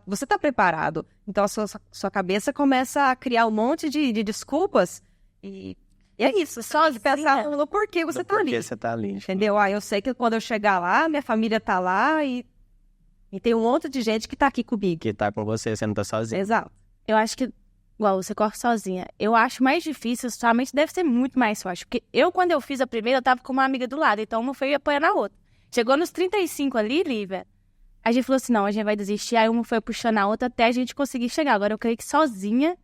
você tá preparado. Então, a sua cabeça começa a criar um monte de desculpas e é isso, só de pensar no porquê você tá ali. Porque você tá ali. Entendeu? Eu sei que quando eu chegar lá, minha família tá lá e tem um monte de gente que tá aqui comigo. Que tá com você não tá sozinho. Exato. Eu acho que, igual, você corre sozinha. Eu acho mais difícil, somente deve ser muito mais fácil. Porque quando eu fiz a primeira, eu tava com uma amiga do lado. Então, uma foi apoiando a outra. Chegou nos 35 ali, Lívia, a gente falou assim, não, a gente vai desistir. Aí uma foi puxando a outra até a gente conseguir chegar. Agora, eu creio que sozinha,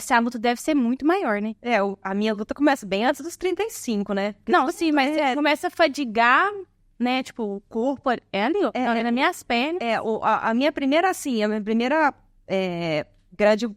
a luta deve ser muito maior, né? A minha luta começa bem antes dos 35, né? Não, sim, mas começa a fadigar, né? Tipo, o corpo é ali, ó. Nas minhas pernas. A minha primeira, assim,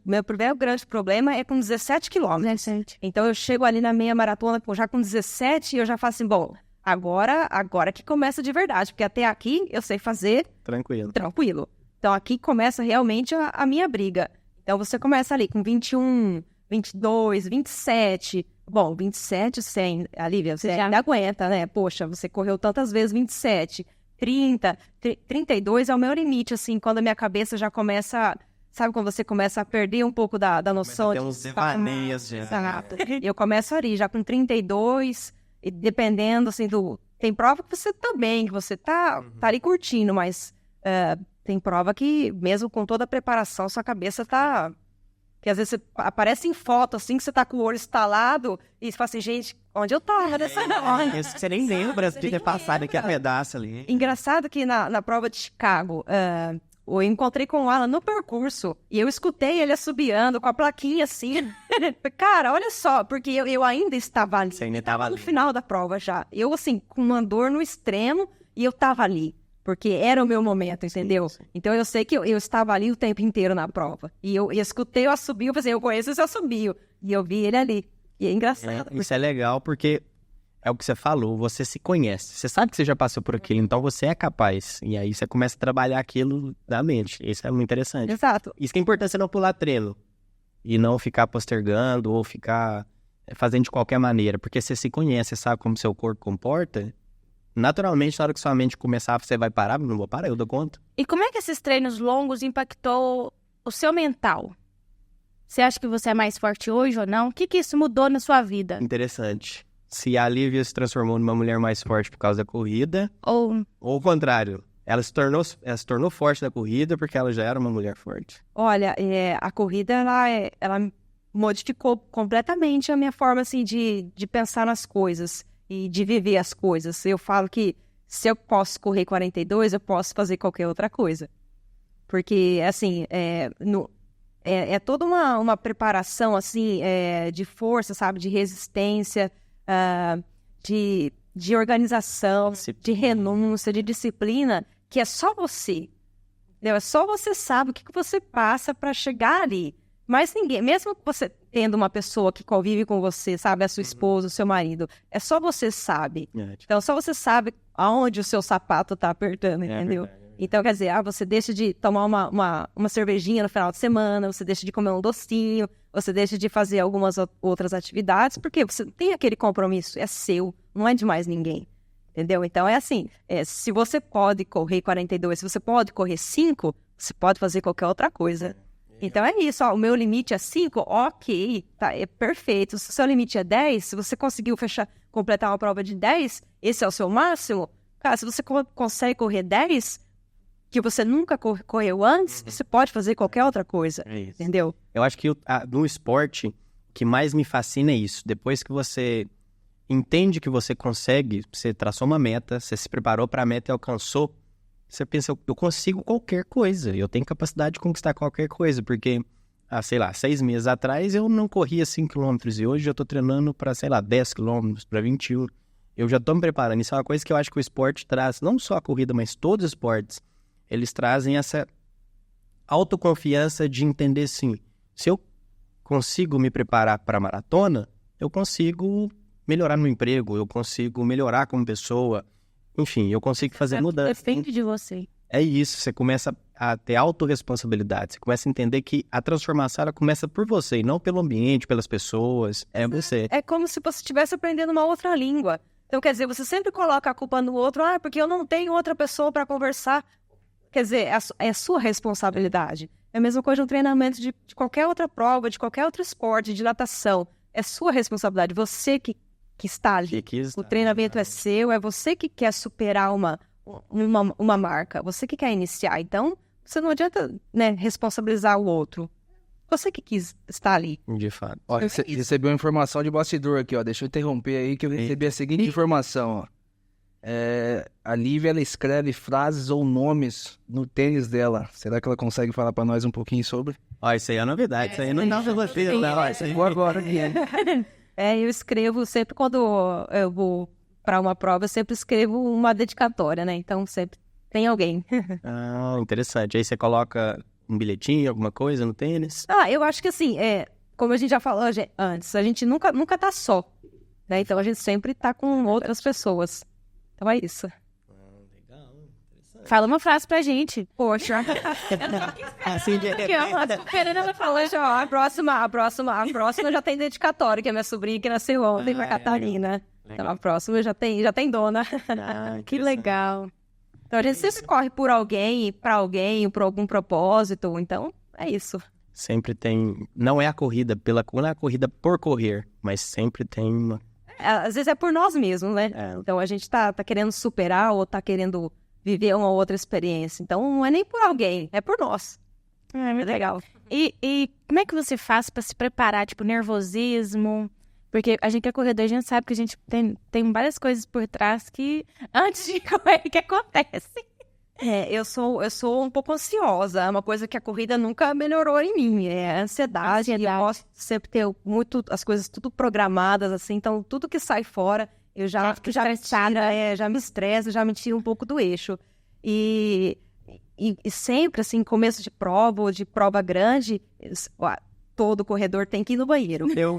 meu primeiro grande problema é com 17 quilômetros. Então, eu chego ali na meia maratona já com 17 e eu já falo assim, bom, agora que começa de verdade, porque até aqui eu sei fazer tranquilo. Então, aqui começa realmente a minha briga. Então, você começa ali com 21, 22, 27. Bom, 27, 100, Lívia, você ainda aguenta, né? Poxa, você correu tantas vezes 27, 30, 32 é o meu limite, assim, quando a minha cabeça já começa... Sabe quando você começa a perder um pouco da noção? Tem uns devaneios já. Exato. Eu começo ali, já com 32, e dependendo, assim, Tem prova que você tá bem, que você tá ali curtindo, mas tem prova que, mesmo com toda a preparação, sua cabeça tá... Que às vezes aparece em foto, assim, que você tá com o olho estalado, e você fala assim, gente, onde eu tava nessa hora? Isso que você nem lembra de ter passado aquele pedaço ali. Engraçado que na prova de Chicago... eu encontrei com o Alan no percurso e eu escutei ele assobiando com a plaquinha assim. Cara, olha só, porque eu ainda estava ali. Você ainda estava ali. No final da prova já. Eu, assim, com uma dor no extremo e eu estava ali. Porque era o meu momento, entendeu? Sim. Então eu sei que eu estava ali o tempo inteiro na prova. E eu escutei o assobio, eu pensei, eu conheço esse assobio. E eu vi ele ali. E é engraçado. Isso é legal porque... É o que você falou, você se conhece. Você sabe que você já passou por aquilo, então você é capaz. E aí você começa a trabalhar aquilo da mente. Isso é muito interessante. Exato. Isso que é importante, você não pular treino. E não ficar postergando ou ficar fazendo de qualquer maneira. Porque você se conhece, você sabe como seu corpo comporta. Naturalmente, na hora que sua mente começar, você vai parar. Não vou parar, eu dou conta. E como é que esses treinos longos impactou o seu mental? Você acha que você é mais forte hoje ou não? O que isso mudou na sua vida? Interessante. Se a Lívia se transformou numa mulher mais forte por causa da corrida, ou o contrário, ela se tornou forte na corrida porque ela já era uma mulher forte. Olha, a corrida, ela modificou completamente a minha forma, assim, de pensar nas coisas e de viver as coisas. Eu falo que se eu posso correr 42, eu posso fazer qualquer outra coisa. Porque, assim, é toda uma preparação, assim, de força, sabe, de resistência... de organização, de renúncia, de disciplina, que é só você. Entendeu? É só você sabe o que você passa para chegar ali. Mas ninguém, mesmo você tendo uma pessoa que convive com você, sabe, a sua esposa, o seu marido, é só você sabe. Então, só você sabe aonde o seu sapato tá apertando, entendeu? Então, quer dizer, você deixa de tomar uma cervejinha no final de semana, você deixa de comer um docinho, você deixa de fazer algumas outras atividades, porque você tem aquele compromisso, é seu, não é de mais ninguém, entendeu? Então, é assim, se você pode correr 42, se você pode correr 5, você pode fazer qualquer outra coisa. Então, é isso, o meu limite é 5, ok, tá, é perfeito. Se o seu limite é 10, se você conseguiu completar uma prova de 10, esse é o seu máximo, cara, se você consegue correr 10... que você nunca correu antes, você pode fazer qualquer outra coisa, entendeu? Eu acho que no esporte, o que mais me fascina é isso. Depois que você entende que você consegue, você traçou uma meta, você se preparou para a meta e alcançou, você pensa, eu consigo qualquer coisa, eu tenho capacidade de conquistar qualquer coisa, porque, sei lá, 6 meses atrás eu não corria 5 km e hoje eu tô treinando para, 10 km, para 21. Eu já tô me preparando. Isso é uma coisa que eu acho que o esporte traz, não só a corrida, mas todos os esportes. Eles trazem essa autoconfiança de entender, assim, se eu consigo me preparar para a maratona, eu consigo melhorar no emprego, eu consigo melhorar como pessoa, enfim, eu consigo fazer mudança. Depende de você. É isso, você começa a ter autorresponsabilidade, você começa a entender que a transformação ela começa por você, e não pelo ambiente, pelas pessoas, é você. É como se você estivesse aprendendo uma outra língua. Então, quer dizer, você sempre coloca a culpa no outro, porque eu não tenho outra pessoa para conversar. Quer dizer, é a sua responsabilidade. É a mesma coisa no treinamento de qualquer outra prova, de qualquer outro esporte, de natação. É sua responsabilidade, você que está ali. O treinamento é seu, é você que quer superar uma marca, você que quer iniciar. Então, você não adianta, né, responsabilizar o outro. Você que quis estar ali. De fato. Ó, recebi uma informação de bastidor aqui, ó. Deixa eu interromper aí que eu recebi a seguinte informação, ó. A Lívia, ela escreve frases ou nomes no tênis dela. Será que ela consegue falar pra nós um pouquinho sobre? Isso aí é novidade. Isso aí não é você, não. Isso aí agora. Eu escrevo sempre quando eu vou pra uma prova, eu sempre escrevo uma dedicatória, né? Então sempre tem alguém. Interessante. Aí você coloca um bilhetinho, alguma coisa no tênis? Eu acho que assim, como a gente já falou antes, a gente nunca tá só, né? Então a gente sempre tá com outras pessoas. Então é isso. Legal, interessante. Fala uma frase pra gente. Poxa. Assim, Ela falou já, a próxima já tem dedicatório, que é minha sobrinha que nasceu ontem, pra Catarina. Então a próxima já tem dona. Que legal. Então a gente sempre corre por alguém, pra alguém, por algum propósito. Então é isso. sempre tem... Não é a corrida não é a corrida por correr, mas sempre tem uma... Às vezes é por nós mesmos, né? Então a gente tá querendo superar ou tá querendo viver uma outra experiência. Então não é nem por alguém, é por nós. É muito legal. E como é que você faz pra se preparar, tipo, nervosismo? Porque a gente que é corredor, a gente sabe que a gente tem várias coisas por trás que, antes de correr, que acontecem. Eu sou um pouco ansiosa. É uma coisa que a corrida nunca melhorou em mim. É a ansiedade. Eu gosto de sempre ter as coisas tudo programadas, assim. Então, tudo que sai fora, eu já me estressa, já me tira um pouco do eixo. E sempre, assim, começo de prova ou de prova grande, todo corredor tem que ir no banheiro. Eu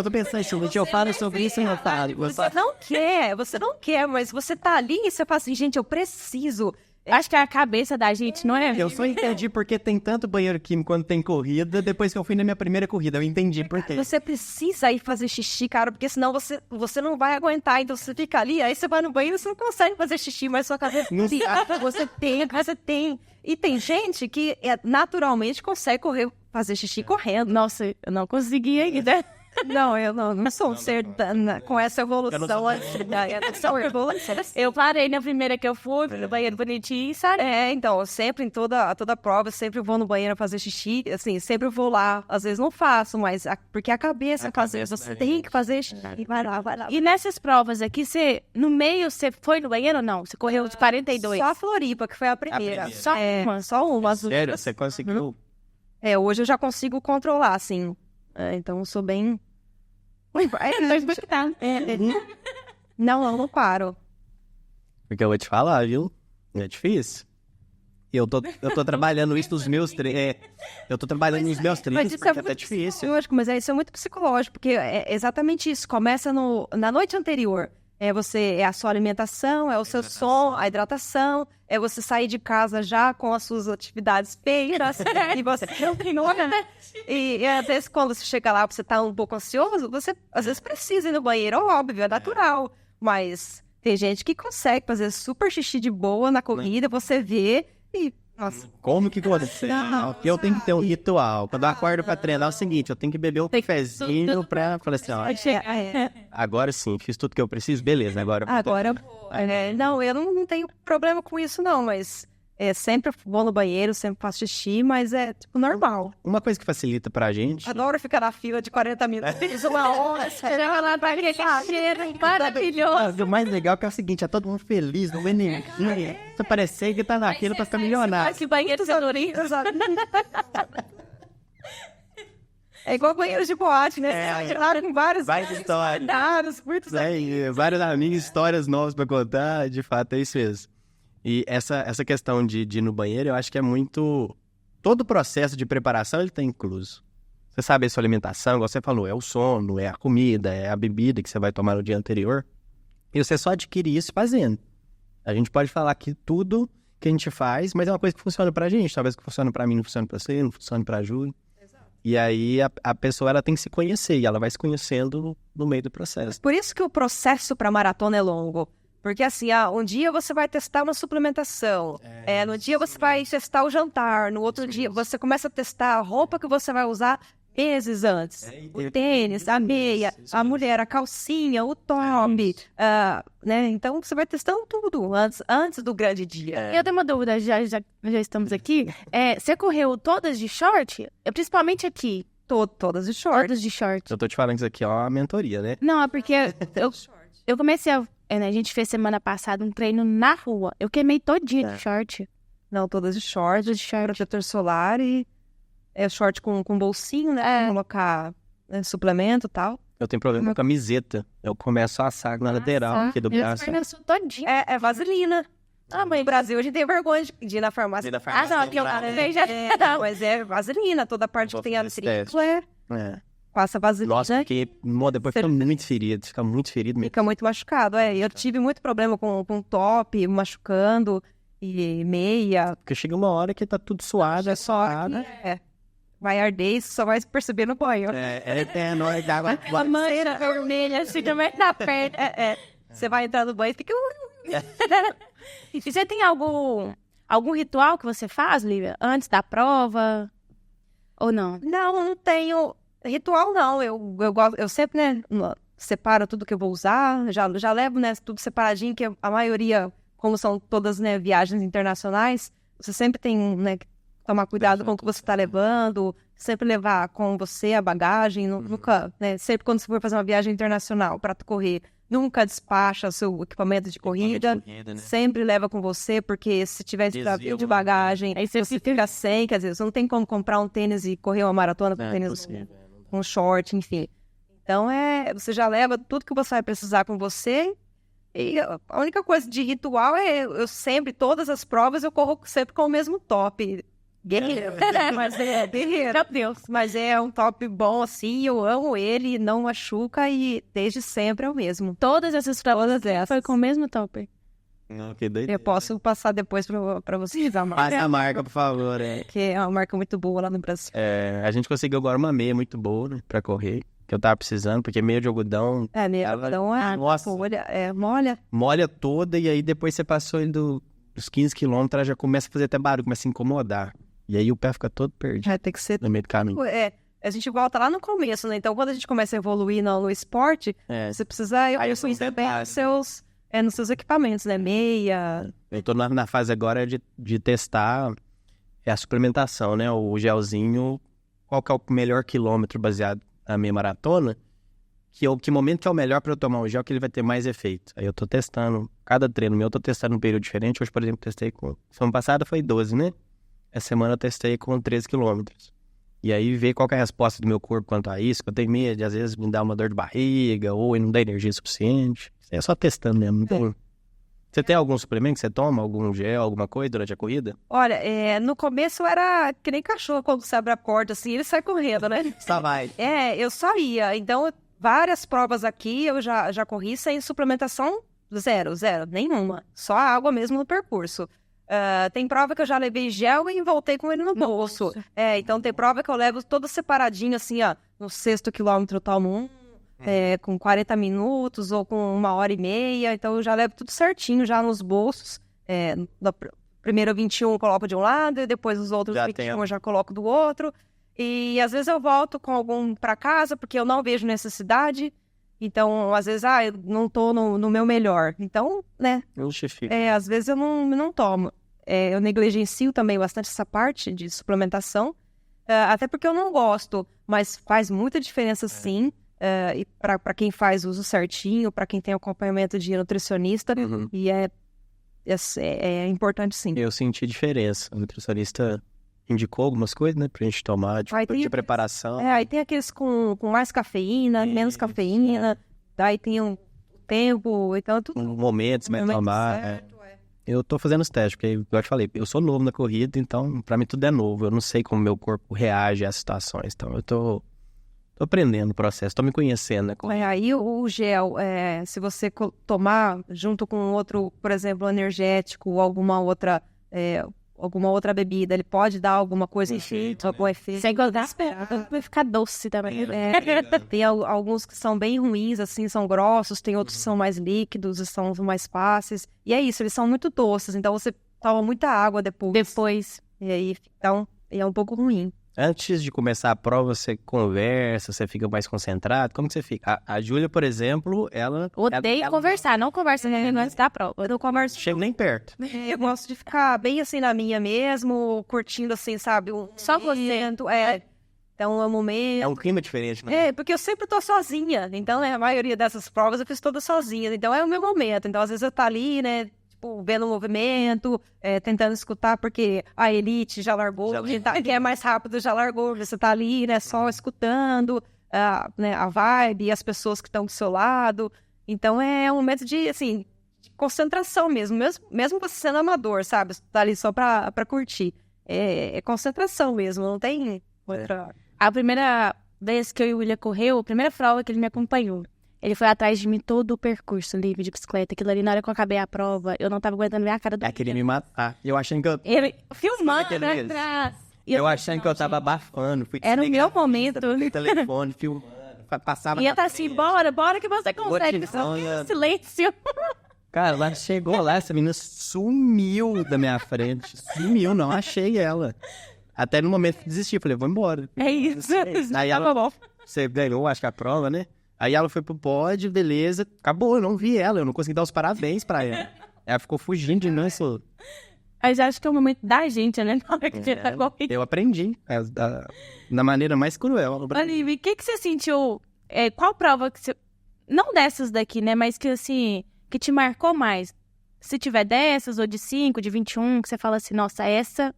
tô pensando isso, eu falo sobre isso em otário. Você não quer, mas você tá ali e você fala assim, gente, eu preciso. Acho que é a cabeça da gente, não é? Eu só entendi porque tem tanto banheiro químico quando tem corrida, depois que eu fui na minha primeira corrida, eu entendi por quê. Você precisa ir fazer xixi, cara, porque senão você não vai aguentar, então você fica ali, aí você vai no banheiro e você não consegue fazer xixi, mas sua cabeça... Você tem. E tem gente que naturalmente consegue fazer xixi correndo. Nossa, eu não consegui ainda. Não, eu não sou um ser com essa evolução. Eu parei na primeira que eu fui, no banheiro bonitinho, sabe? Então, eu sempre, em toda prova, eu sempre vou no banheiro fazer xixi, assim, sempre vou lá. Às vezes não faço, mas porque a cabeça você tem que fazer xixi, vai lá. E nessas provas aqui, no meio, você foi no banheiro ou não? Você correu de 42? Só a Floripa, que foi a primeira. Só uma. Sério? Você conseguiu? Hoje eu já consigo controlar, assim. Então, eu sou bem... Não paro. Porque eu vou te falar, viu? É difícil. Eu tô trabalhando isso nos meus treinos. Eu tô trabalhando nos meus treinos porque é até difícil. Mas isso é muito psicológico, porque é exatamente isso. Começa na noite anterior. É a sua alimentação, é o seu som, a hidratação, é você sair de casa já com as suas atividades feitas, e você não tem hora, né? E às vezes quando você chega lá, você tá um pouco ansioso, você às vezes precisa ir no banheiro, óbvio, é natural. Mas tem gente que consegue fazer super xixi de boa na corrida, você vê e... Nossa. Como que acontece? Eu tenho que ter um ritual. Quando eu acordo pra treinar, é o seguinte, eu tenho que beber um cafezinho pra falar assim, ó. Agora sim, fiz tudo que eu preciso, beleza, agora... Não, eu não tenho problema com isso não, mas sempre vou no banheiro, sempre faço xixi, mas é tipo normal. Uma coisa que facilita pra gente... Adoro ficar na fila de 40 minutos, uma hora, maravilhoso. O mais legal é que é o seguinte, é todo mundo feliz, não é nem... Você parece que tá naquilo pra ficar milionário. Que banheiro sonorinho. É igual banheiro de boate, né? Com várias histórias. Vários amigos, histórias novas pra contar, de fato, é isso mesmo. E essa questão de ir no banheiro, eu acho que é muito... Todo o processo de preparação, ele tá incluso. Você sabe a sua alimentação, igual você falou, é o sono, é a comida, é a bebida que você vai tomar no dia anterior. E você só adquire isso fazendo. A gente pode falar que tudo que a gente faz, mas é uma coisa que funciona pra gente. Talvez que funcione pra mim, não funcione pra você, não funcione pra Júlia. E aí a pessoa ela tem que se conhecer e ela vai se conhecendo no meio do processo. Por isso que o processo para maratona é longo. Porque assim, um dia você vai testar uma suplementação, no dia você vai testar o jantar, no outro dia você começa a testar a roupa que você vai usar meses antes. O tênis, a meia, a mulher, a calcinha, o top, né? Então você vai testando tudo antes do grande dia. Eu tenho uma dúvida, já estamos aqui. Você correu todas de short? Principalmente aqui. Todas de short. Todas de short. Eu tô te falando que isso aqui é uma mentoria, né? Não, é porque eu comecei a gente fez semana passada um treino na rua. Eu queimei todinha de short. Não, todas de short, protetor solar e short com bolsinho, né? Colocar suplemento e tal. Eu tenho problema com a camiseta. Eu começo a assar na lateral aqui do braço. Eu todinha. É vaselina. mãe. No Brasil, a gente tem vergonha de ir na farmácia. Ir na farmácia. Não, aqui eu vejo. Mas é vaselina, toda parte que tem a teste. passa vaselina. Nossa, porque depois fica muito ferido. Fica muito ferido mesmo. Fica muito machucado, Eu tive muito problema com top, machucando, e meia. Porque chega uma hora que tá tudo suado, é só... Vai arder e você só vai perceber no banho. Na hora da água. A mancha vermelha, assim, também na perna. Você vai entrar no banho e fica... E você tem algum ritual que você faz, Lívia? Antes da prova? Ou não? Não tenho ritual, não. Eu gosto, eu sempre, separo tudo que eu vou usar, já levo, tudo separadinho, que a maioria, como são todas, viagens internacionais, você sempre tem, que tomar cuidado com o que você está levando, sempre levar com você a bagagem, nunca, sempre quando você for fazer uma viagem internacional para correr, nunca despacha seu equipamento de corrida, sempre leva com você, porque se tiver desvio de bagagem, aí você fica sem, quer dizer, você não tem como comprar um tênis e correr uma maratona com tênis, um short, enfim. Então, você já leva tudo que você vai precisar com você. E a única coisa de ritual eu sempre, todas as provas, eu corro sempre com o mesmo top. Guerreiro. Mas guerreiro. Meu Deus. Mas é um top bom, assim, eu amo ele, não machuca e desde sempre é o mesmo. Todas essas provas foi com o mesmo top. Não, que doideira. Eu posso passar depois pra vocês a marca. Passa a marca, por favor. Que é uma marca muito boa lá no Brasil. A gente conseguiu agora uma meia muito boa, pra correr, que eu tava precisando, porque meia de algodão... Meia de algodão nossa, molha. Molha toda, e aí depois você passou dos 15 quilômetros, ela já começa a fazer até barulho, começa a incomodar. E aí o pé fica todo perdido. Vai ter que ser... No meio do caminho. A gente volta lá no começo, né? Então, quando a gente começa a evoluir no esporte, você precisa... Aí você bem nos seus equipamentos, né? Meia... Eu tô na fase agora de testar a suplementação, né? O gelzinho, qual que é o melhor quilômetro baseado na minha maratona, que momento que é o melhor para eu tomar o gel que ele vai ter mais efeito. Aí eu tô testando, cada treino meu eu tô testando um período diferente. Hoje, por exemplo, testei semana passada foi 12, né? Essa semana eu testei com 13 quilômetros. E aí ver qual que é a resposta do meu corpo quanto a isso, que eu tenho medo de às vezes me dar uma dor de barriga ou não dar energia suficiente. Isso é só testando mesmo. Então, você tem algum suplemento que você toma? Algum gel, alguma coisa durante a corrida? Olha, no começo era que nem cachorro quando você abre a porta assim, ele sai correndo, né? Só vai. Eu só ia. Então, várias provas aqui eu já corri sem suplementação zero, nenhuma. Só a água mesmo no percurso. Tem prova que eu já levei gel e voltei com ele no bolso. Então tem prova que eu levo todo separadinho, assim, no 6º quilômetro eu tomo com 40 minutos ou com 1h30. Então eu já levo tudo certinho, já nos bolsos. Primeiro 21 eu coloco de um lado e depois os outros 21 eu já coloco do outro. E às vezes eu volto com algum para casa, porque eu não vejo necessidade. Então, às vezes, eu não tô no meu melhor. Então, né? Às vezes eu não tomo. Eu negligencio também bastante essa parte de suplementação, até porque eu não gosto, mas faz muita diferença sim, e para quem faz uso certinho, para quem tem acompanhamento de nutricionista, e é importante sim. Eu senti diferença. O nutricionista indicou algumas coisas, né, pra gente tomar, de preparação. Aí tem aqueles com mais cafeína, menos cafeína, daí tem um tempo, então tudo... Um momento, você vai tomar. Eu tô fazendo os testes, porque, igual eu te falei, eu sou novo na corrida, então pra mim tudo é novo. Eu não sei como meu corpo reage às situações, então eu tô aprendendo o processo, tô me conhecendo, né? Aí o gel, se você tomar junto com outro, por exemplo, energético ou alguma outra bebida, ele pode dar alguma coisa algum efeito. Sem gostar, vai ficar doce também. Tem alguns que são bem ruins, assim, são grossos, tem outros que são mais líquidos e são mais fáceis. E é isso, eles são muito doces, então você toma muita água depois. E aí, então, é um pouco ruim. Antes de começar a prova, você conversa, você fica mais concentrado? Como que você fica? A Júlia, por exemplo, ela... Odeio conversar, não conversa antes da prova. Eu não converso. Chego nem perto. Eu gosto de ficar bem assim na minha mesmo, curtindo assim, sabe? Só você. Então, é um momento... É um clima diferente, né? Porque eu sempre tô sozinha. Então, a maioria dessas provas eu fiz todas sozinha. Então, é o meu momento. Então, às vezes eu tô ali, né? Vendo o movimento, tentando escutar, porque a elite já largou, quem é mais rápido já largou, você tá ali, né, só escutando a vibe e as pessoas que estão do seu lado. Então, é um momento de, assim, concentração mesmo você sendo amador, sabe? Você tá ali só pra curtir. É concentração mesmo, não tem outra... A primeira vez que eu e o William correu, a primeira prova que ele me acompanhou, ele foi atrás de mim todo o percurso livre de bicicleta. Aquilo ali, na hora que eu acabei a prova, eu não tava aguentando ver a cara do Queria me matar. Eu achando que eu... Ele filmando Aquele mesmo. atrás. E Eu achando que eu tava abafando. Fui Era o desligar meu momento. o telefone, filmando. Passava Ia na estar assim, frente. bora que você consegue. Motivação, Só silêncio. Cara, lá chegou lá, essa menina sumiu da minha frente. Sumiu, não achei ela. Até no momento que desisti, falei, vou embora. É isso. Aí Tava ela, bom. você ganhou, acho que a prova, né? Aí ela foi pro pódio, beleza. Acabou, eu não vi ela, eu não consegui dar os parabéns pra ela. Ela ficou fugindo de nós. Mas acho que é o momento da gente, né? Na hora que a gente tá correndo. Eu aprendi da maneira mais cruel. Olivia, o que você sentiu? Qual prova que você... Não dessas daqui, né? Mas que, assim, que te marcou mais? Se tiver dessas, ou de 5, de 21, que você fala assim, nossa, essa...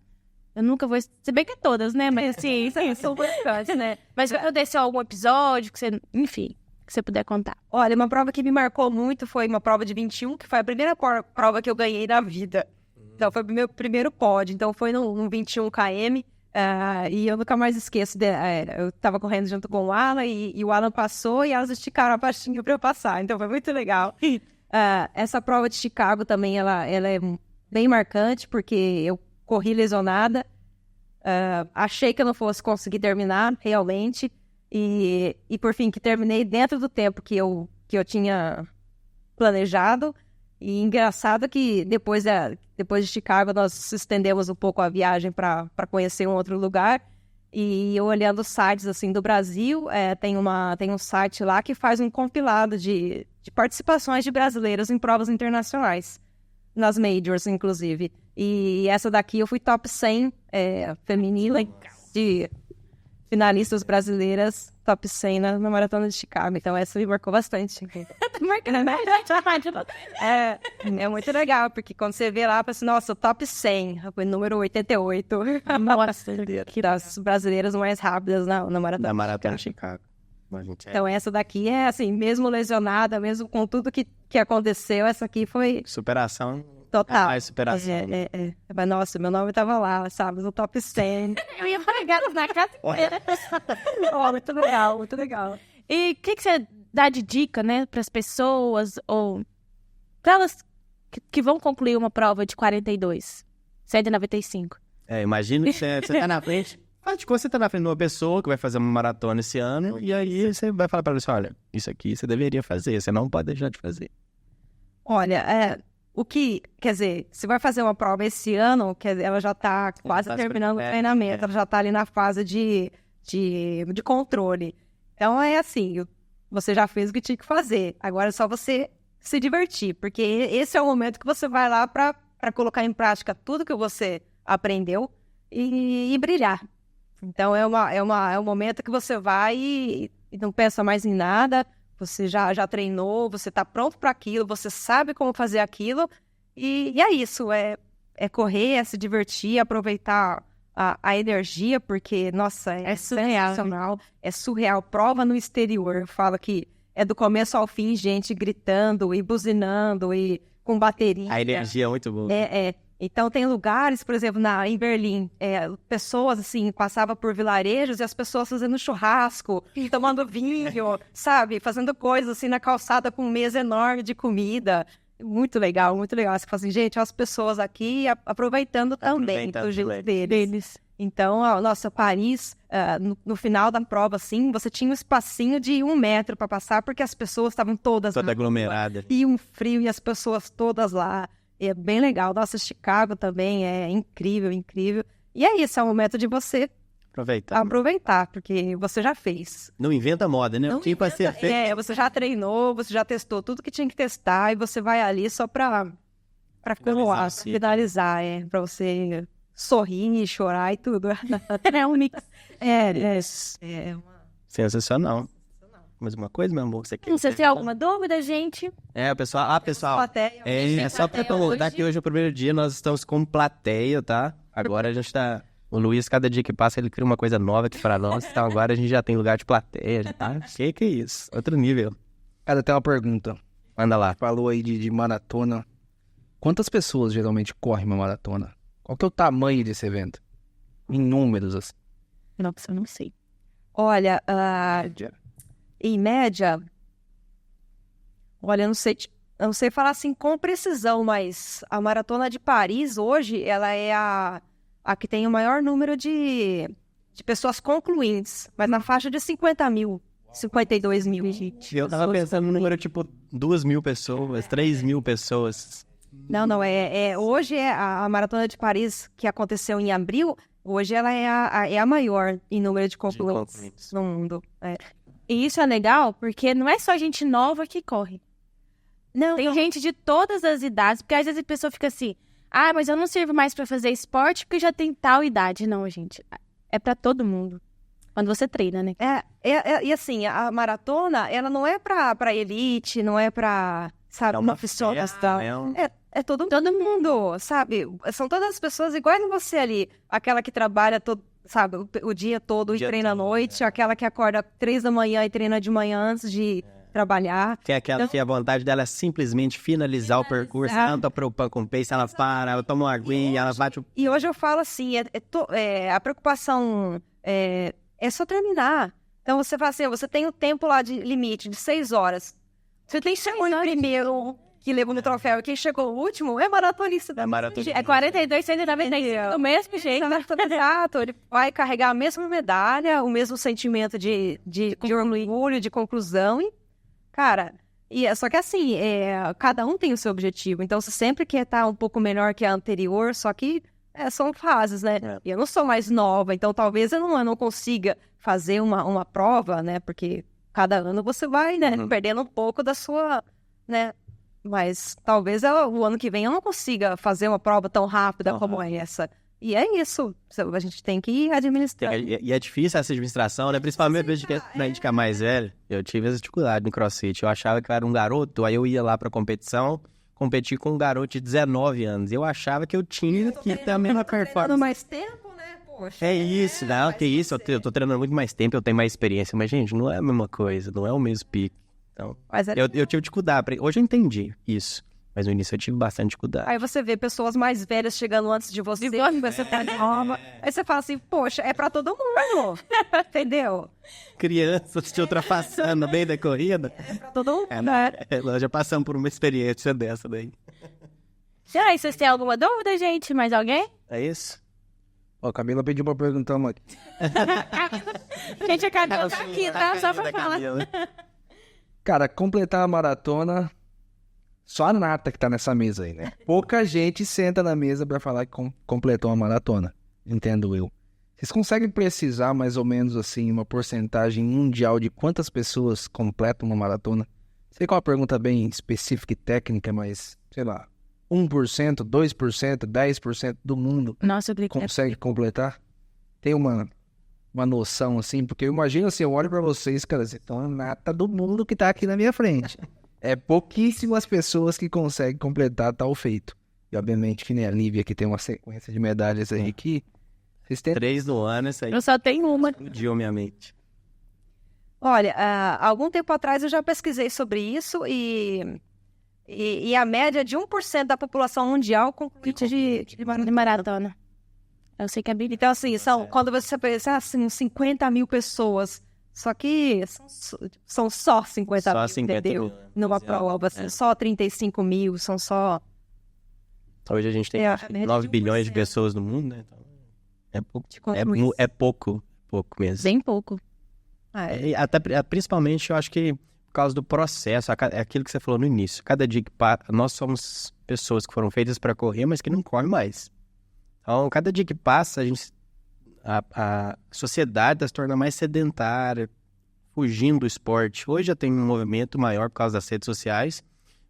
Eu nunca vou... Se bem que é todas, né? Mas, assim, são importantes, né? Mas eu desci algum episódio que você... Enfim, que você puder contar. Olha, uma prova que me marcou muito foi uma prova de 21, que foi a primeira prova que eu ganhei na vida. Então, foi o meu primeiro pódio. Então, foi num 21 km. E eu nunca mais esqueço. Eu tava correndo junto com o Alan e o Alan passou e elas esticaram a pastinha pra eu passar. Então, foi muito legal. Essa prova de Chicago também, ela é bem marcante, porque eu corri lesionada. Achei que eu não fosse conseguir terminar, realmente. E por fim, que terminei dentro do tempo que eu tinha planejado. E engraçado que depois de Chicago nós estendemos um pouco a viagem para conhecer um outro lugar. E eu olhando os sites assim, do Brasil, tem um site lá que faz um compilado de participações de brasileiros em provas internacionais. Nas majors, inclusive. E essa daqui eu fui top 100 feminina de finalistas brasileiras, top 100 na Maratona de Chicago. Então essa me marcou bastante. É muito legal, porque quando você vê lá, pensa, nossa, top 100, foi número 88. Nossa, Que das brasileiras mais rápidas na Maratona. Da Maratona de Chicago. Então essa daqui é assim, mesmo lesionada, mesmo com tudo que aconteceu, essa aqui foi Superação. total. Mais superação. Mas, nossa, meu nome tava lá, sabe, no top 100. Eu ia pagar na casa inteira. Muito legal, muito legal. E o que você dá de dica, né, para as pessoas, ou para elas que vão concluir uma prova de 42, 195? Imagina que você tá na frente. Você tá na frente de uma pessoa que vai fazer uma maratona esse ano, e aí você vai falar pra ela assim, olha, isso aqui você deveria fazer, você não pode deixar de fazer. Olha, quer dizer, se vai fazer uma prova esse ano, quer dizer, ela já tá quase terminando o treinamento, ela já tá ali na fase de controle. Então é assim, você já fez o que tinha que fazer, agora é só você se divertir, porque esse é o momento que você vai lá pra colocar em prática tudo que você aprendeu e brilhar. Então é um momento que você vai e não pensa mais em nada, você já treinou, você está pronto para aquilo, você sabe como fazer aquilo, e é isso, é correr, é se divertir, aproveitar a energia, porque, nossa, é sensacional, é surreal. Prova no exterior, eu falo que é do começo ao fim, gente gritando e buzinando e com bateria. A energia é muito boa. Então, tem lugares, por exemplo, em Berlim, pessoas, assim, passavam por vilarejos e as pessoas fazendo churrasco, tomando vinho, sabe? Fazendo coisas, assim, na calçada com mesa enorme de comida. Muito legal, muito legal. Você fala assim, gente, as pessoas aqui aproveitando também do jeito deles. Então, nossa, Paris, no final da prova, assim, você tinha um espacinho de 1 metro para passar, porque as pessoas estavam toda aglomerada. E um frio e as pessoas todas lá. É bem legal. Nossa, Chicago também é incrível, incrível. E é isso, é o momento de você aproveitar, porque você já fez. Não inventa moda, né? Você já treinou, você já testou tudo que tinha que testar e você vai ali só pra finalizar, pra você sorrir, chorar e tudo. É um mix. Sensacional. Mais uma coisa, meu amor, você quer? Você tem alguma dúvida, gente? Pessoal, só pra perguntar que hoje é o primeiro dia, nós estamos com plateia, tá? Agora a gente tá... O Luiz, cada dia que passa, ele cria uma coisa nova aqui pra nós, então agora a gente já tem lugar de plateia, tá? Que é isso? Outro nível. Cara, eu tenho uma pergunta. Manda lá. Falou aí de maratona. Quantas pessoas geralmente correm uma maratona? Qual que é o tamanho desse evento? Em números, assim. Nossa, eu não sei. Olha, em média, olha, eu não sei falar assim com precisão, mas a Maratona de Paris hoje, ela é a que tem o maior número de pessoas concluintes, mas na faixa de 50 mil, 52 mil. Eu tava pensando no número, tipo, 2.000 pessoas, 3.000 pessoas. Não, hoje a Maratona de Paris, que aconteceu em abril, hoje ela é a maior em número de concluintes no mundo. É. E isso é legal porque não é só gente nova que corre. Não, Tem gente de todas as idades, porque às vezes a pessoa fica assim, mas eu não sirvo mais pra fazer esporte porque já tem tal idade. Não, gente, é pra todo mundo. Quando você treina, né? E assim, a maratona, ela não é pra elite, não é pra, sabe, uma pessoa tal. É todo mundo, sabe? São todas as pessoas iguais a você ali. Aquela que trabalha sabe, o dia todo e treina à noite, aquela que acorda 3 da manhã e treina de manhã antes de trabalhar. Tem aquela que a vontade dela é simplesmente finalizar o percurso, ela não tá preocupada com o pace, ela para, ela toma uma aguinha, ela bate o... E hoje eu falo assim, a preocupação é só terminar. Então você fala assim, você tem o tempo lá de limite, de 6 horas. Você tem que ser o primeiro que levou no troféu. E quem chegou o último é maratonista. É 42, 195 do mesmo jeito. Exato. Ele vai carregar a mesma medalha, o mesmo sentimento de orgulho, de conclusão. E, cara, só que assim, cada um tem o seu objetivo. Então, você sempre quer estar um pouco melhor que a anterior, só que são fases, né? E eu não sou mais nova, então talvez eu não consiga fazer uma prova, né? Porque cada ano você vai, né? Perdendo um pouco da sua, né? Mas talvez o ano que vem eu não consiga fazer uma prova tão rápida como essa. E é isso. A gente tem que administrar. E é difícil essa administração, né? Principalmente pra gente que é mais velho. Eu tive essa dificuldade no CrossFit. Eu achava que eu era um garoto, aí eu ia lá pra competição, competir com um garoto de 19 anos. Eu achava que eu tinha que ter a mesma performance. Mais tempo, né? Poxa. É isso, não, que isso. Eu tô treinando muito mais tempo, eu tenho mais experiência. Mas, gente, não é a mesma coisa, não é o mesmo pique. Então, eu tive dificuldade. Hoje eu entendi isso. Mas no início eu tive bastante dificuldade. Aí você vê pessoas mais velhas chegando antes de você. Você tá nova. Aí você fala assim, poxa, é pra todo mundo. Entendeu? Crianças te ultrapassando no meio da corrida. É pra todo mundo. Nós já passamos por uma experiência dessa daí. E vocês têm alguma dúvida, gente? Mais alguém? É isso? Ó, a Camila pediu pra perguntar uma... Gente, a Camila tá aqui, tá? Só pra falar. Cara, completar a maratona, só a nata que tá nessa mesa aí, né? Pouca gente senta na mesa pra falar que completou uma maratona, entendo eu. Vocês conseguem precisar mais ou menos assim uma porcentagem mundial de quantas pessoas completam uma maratona? Sei que é uma pergunta bem específica e técnica, mas, sei lá, 1%, 2%, 10% do mundo consegue completar? Tem uma noção, assim, porque eu imagino assim, eu olho pra vocês, cara, vocês estão a nata do mundo que tá aqui na minha frente. É pouquíssimas pessoas que conseguem completar tal feito. E obviamente que nem a Lívia, que tem uma sequência de medalhas aí que... Vocês têm... 3 no ano, essa aí. Eu só tenho uma. Explodiu minha mente. Olha, algum tempo atrás eu já pesquisei sobre isso e a média de 1% da população mundial concluiu De maratona. Eu sei que é bem... Então, assim, quando você pensa, assim, 50 mil pessoas, só que são só 50 Só mil, 50 entendeu? mil. Numa prova, assim, só 35 mil, são só... Hoje a gente tem 9 bilhões de pessoas no mundo, né? Então, é pouco. É pouco mesmo. Bem pouco. Até, principalmente, eu acho que por causa do processo, é aquilo que você falou no início. Cada dia que passa, nós somos pessoas que foram feitas para correr, mas que não correm mais. Então, cada dia que passa, a sociedade está se tornando mais sedentária, fugindo do esporte. Hoje já tem um movimento maior por causa das redes sociais,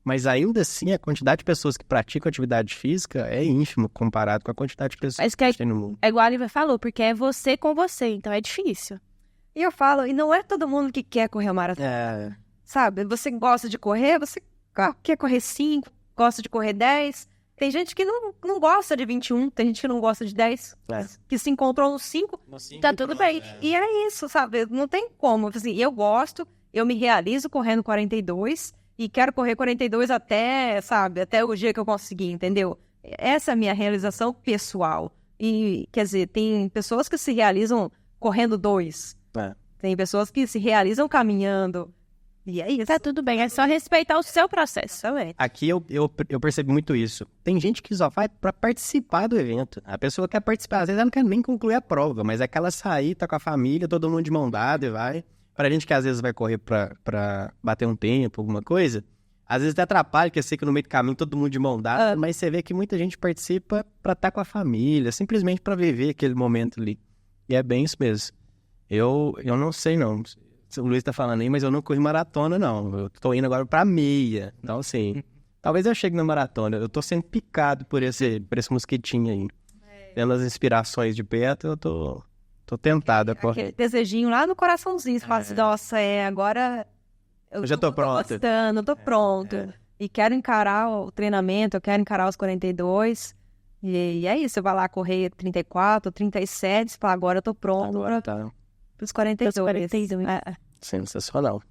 mas ainda assim a quantidade de pessoas que praticam atividade física é ínfima comparado com a quantidade de pessoas que tem no mundo. É igual a Lívia falou, porque é você com você, então é difícil. E eu falo, e não é todo mundo que quer correr a maratona. Sabe, você gosta de correr, você quer correr 5, gosta de correr 10... Tem gente que não gosta de 21, tem gente que não gosta de 10, que se encontrou no 5, tá tudo bem. E é isso, sabe? Não tem como. Assim, eu gosto, eu me realizo correndo 42, e quero correr 42 até, sabe, até o dia que eu conseguir, entendeu? Essa é a minha realização pessoal. E, quer dizer, tem pessoas que se realizam correndo 2. Tem pessoas que se realizam caminhando. E é isso. Tá tudo bem, é só respeitar o seu processo. Também. Aqui eu percebi muito isso. Tem gente que só vai pra participar do evento. A pessoa quer participar, às vezes ela não quer nem concluir a prova, mas é que ela sair, tá com a família, todo mundo de mão dada e vai. Pra gente que às vezes vai correr pra bater um tempo, alguma coisa, às vezes até atrapalha, porque eu sei que no meio do caminho todo mundo de mão dada, mas você vê que muita gente participa pra estar com a família, simplesmente pra viver aquele momento ali. E é bem isso mesmo. Eu não sei não. O Luiz tá falando aí, mas eu não corri maratona, não. Eu tô indo agora pra meia. Então, assim, talvez eu chegue na maratona. Eu tô sendo picado por esse mosquitinho aí. Pelas inspirações de perto, eu tô tentado a correr. Aquele desejinho lá no coraçãozinho. Você fala assim, nossa, agora Eu já tô pronto. Tô gostando, tô pronto. E quero encarar o treinamento, eu quero encarar os 42. E é isso, você vai lá correr 34, 37, você fala, agora eu tô pronto. Agora tá Pros 42. sensacional.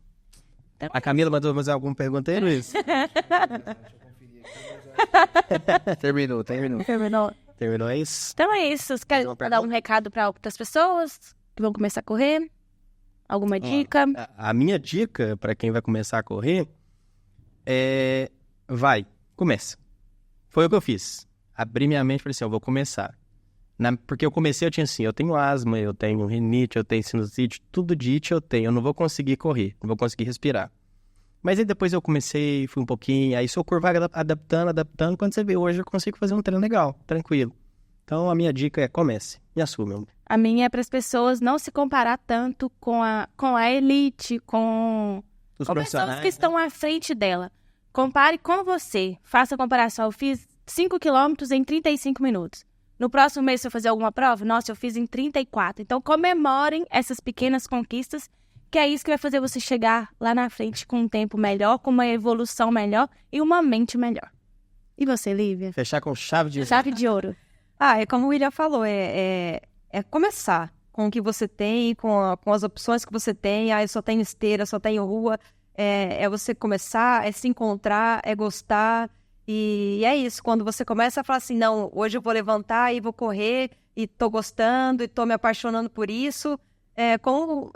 A Camila mandou mais alguma pergunta aí, Luiz? Terminou. Terminou, é isso? Então é isso. Você quer dar um recado para outras pessoas que vão começar a correr? Alguma dica? A minha dica para quem vai começar a correr é... Começa. Foi o que eu fiz. Abri minha mente e falei assim, eu vou começar. Porque eu comecei, eu tinha assim, eu tenho asma, eu tenho rinite, eu tenho sinusite, tudo de it eu tenho, eu não vou conseguir correr, não vou conseguir respirar. Mas aí depois eu comecei, fui um pouquinho, aí seu corpo vai adaptando, quando você vê hoje eu consigo fazer um treino legal, tranquilo. Então a minha dica é comece e assuma. A minha é para as pessoas não se comparar tanto com a elite, com pessoas que estão à frente dela. Compare com você, faça a comparação, eu fiz 5 quilômetros em 35 minutos. No próximo mês, se eu fazer alguma prova, nossa, eu fiz em 34. Então, comemorem essas pequenas conquistas, que é isso que vai fazer você chegar lá na frente com um tempo melhor, com uma evolução melhor e uma mente melhor. E você, Lívia? Fechar com chave de ouro. Chave de ouro. É como o William falou, é começar com o que você tem, com as opções que você tem. Eu só tenho esteira, só tenho rua. É você começar, é se encontrar, é gostar. E é isso, quando você começa a falar assim, não, hoje eu vou levantar e vou correr, e tô gostando, e tô me apaixonando por isso, é como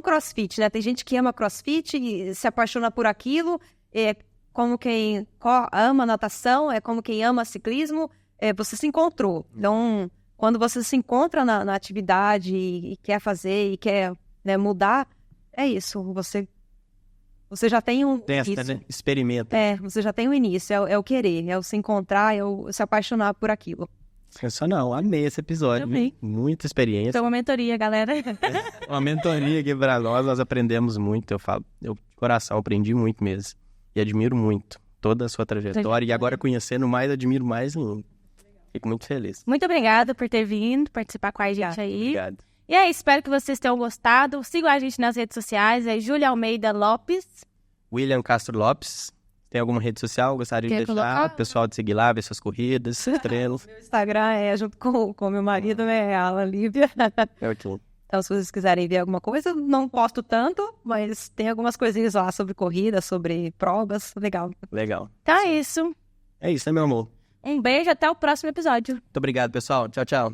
crossfit, né? Tem gente que ama crossfit e se apaixona por aquilo, é como quem ama natação, é como quem ama ciclismo, você se encontrou. Então, quando você se encontra na atividade e quer fazer, e quer, né, mudar, é isso, você já tem um testa, né? Experimenta. Você já tem um início, é o querer, é o se encontrar, é o se apaixonar por aquilo. Sensacional, amei esse episódio. Também. Muita experiência. Então, uma mentoria, galera. Uma mentoria aqui pra nós aprendemos muito, eu de coração aprendi muito mesmo. E admiro muito toda a sua trajetória. E agora conhecendo mais, admiro mais ainda. Fico muito feliz. Muito obrigada por ter vindo participar com a gente aí. Obrigado. E aí, espero que vocês tenham gostado. Sigam a gente nas redes sociais, é Júlia Almeida Lopes. William Castro Lopes. Tem alguma rede social? Gostaria de deixar o pessoal de seguir lá, ver suas corridas, treinos. Meu Instagram é junto com meu marido, né? A Lívia. Então, se vocês quiserem ver alguma coisa, não posto tanto, mas tem algumas coisinhas lá sobre corrida, sobre provas. Legal. Então é isso. É isso, né, meu amor? Um beijo, até o próximo episódio. Muito obrigado, pessoal. Tchau, tchau.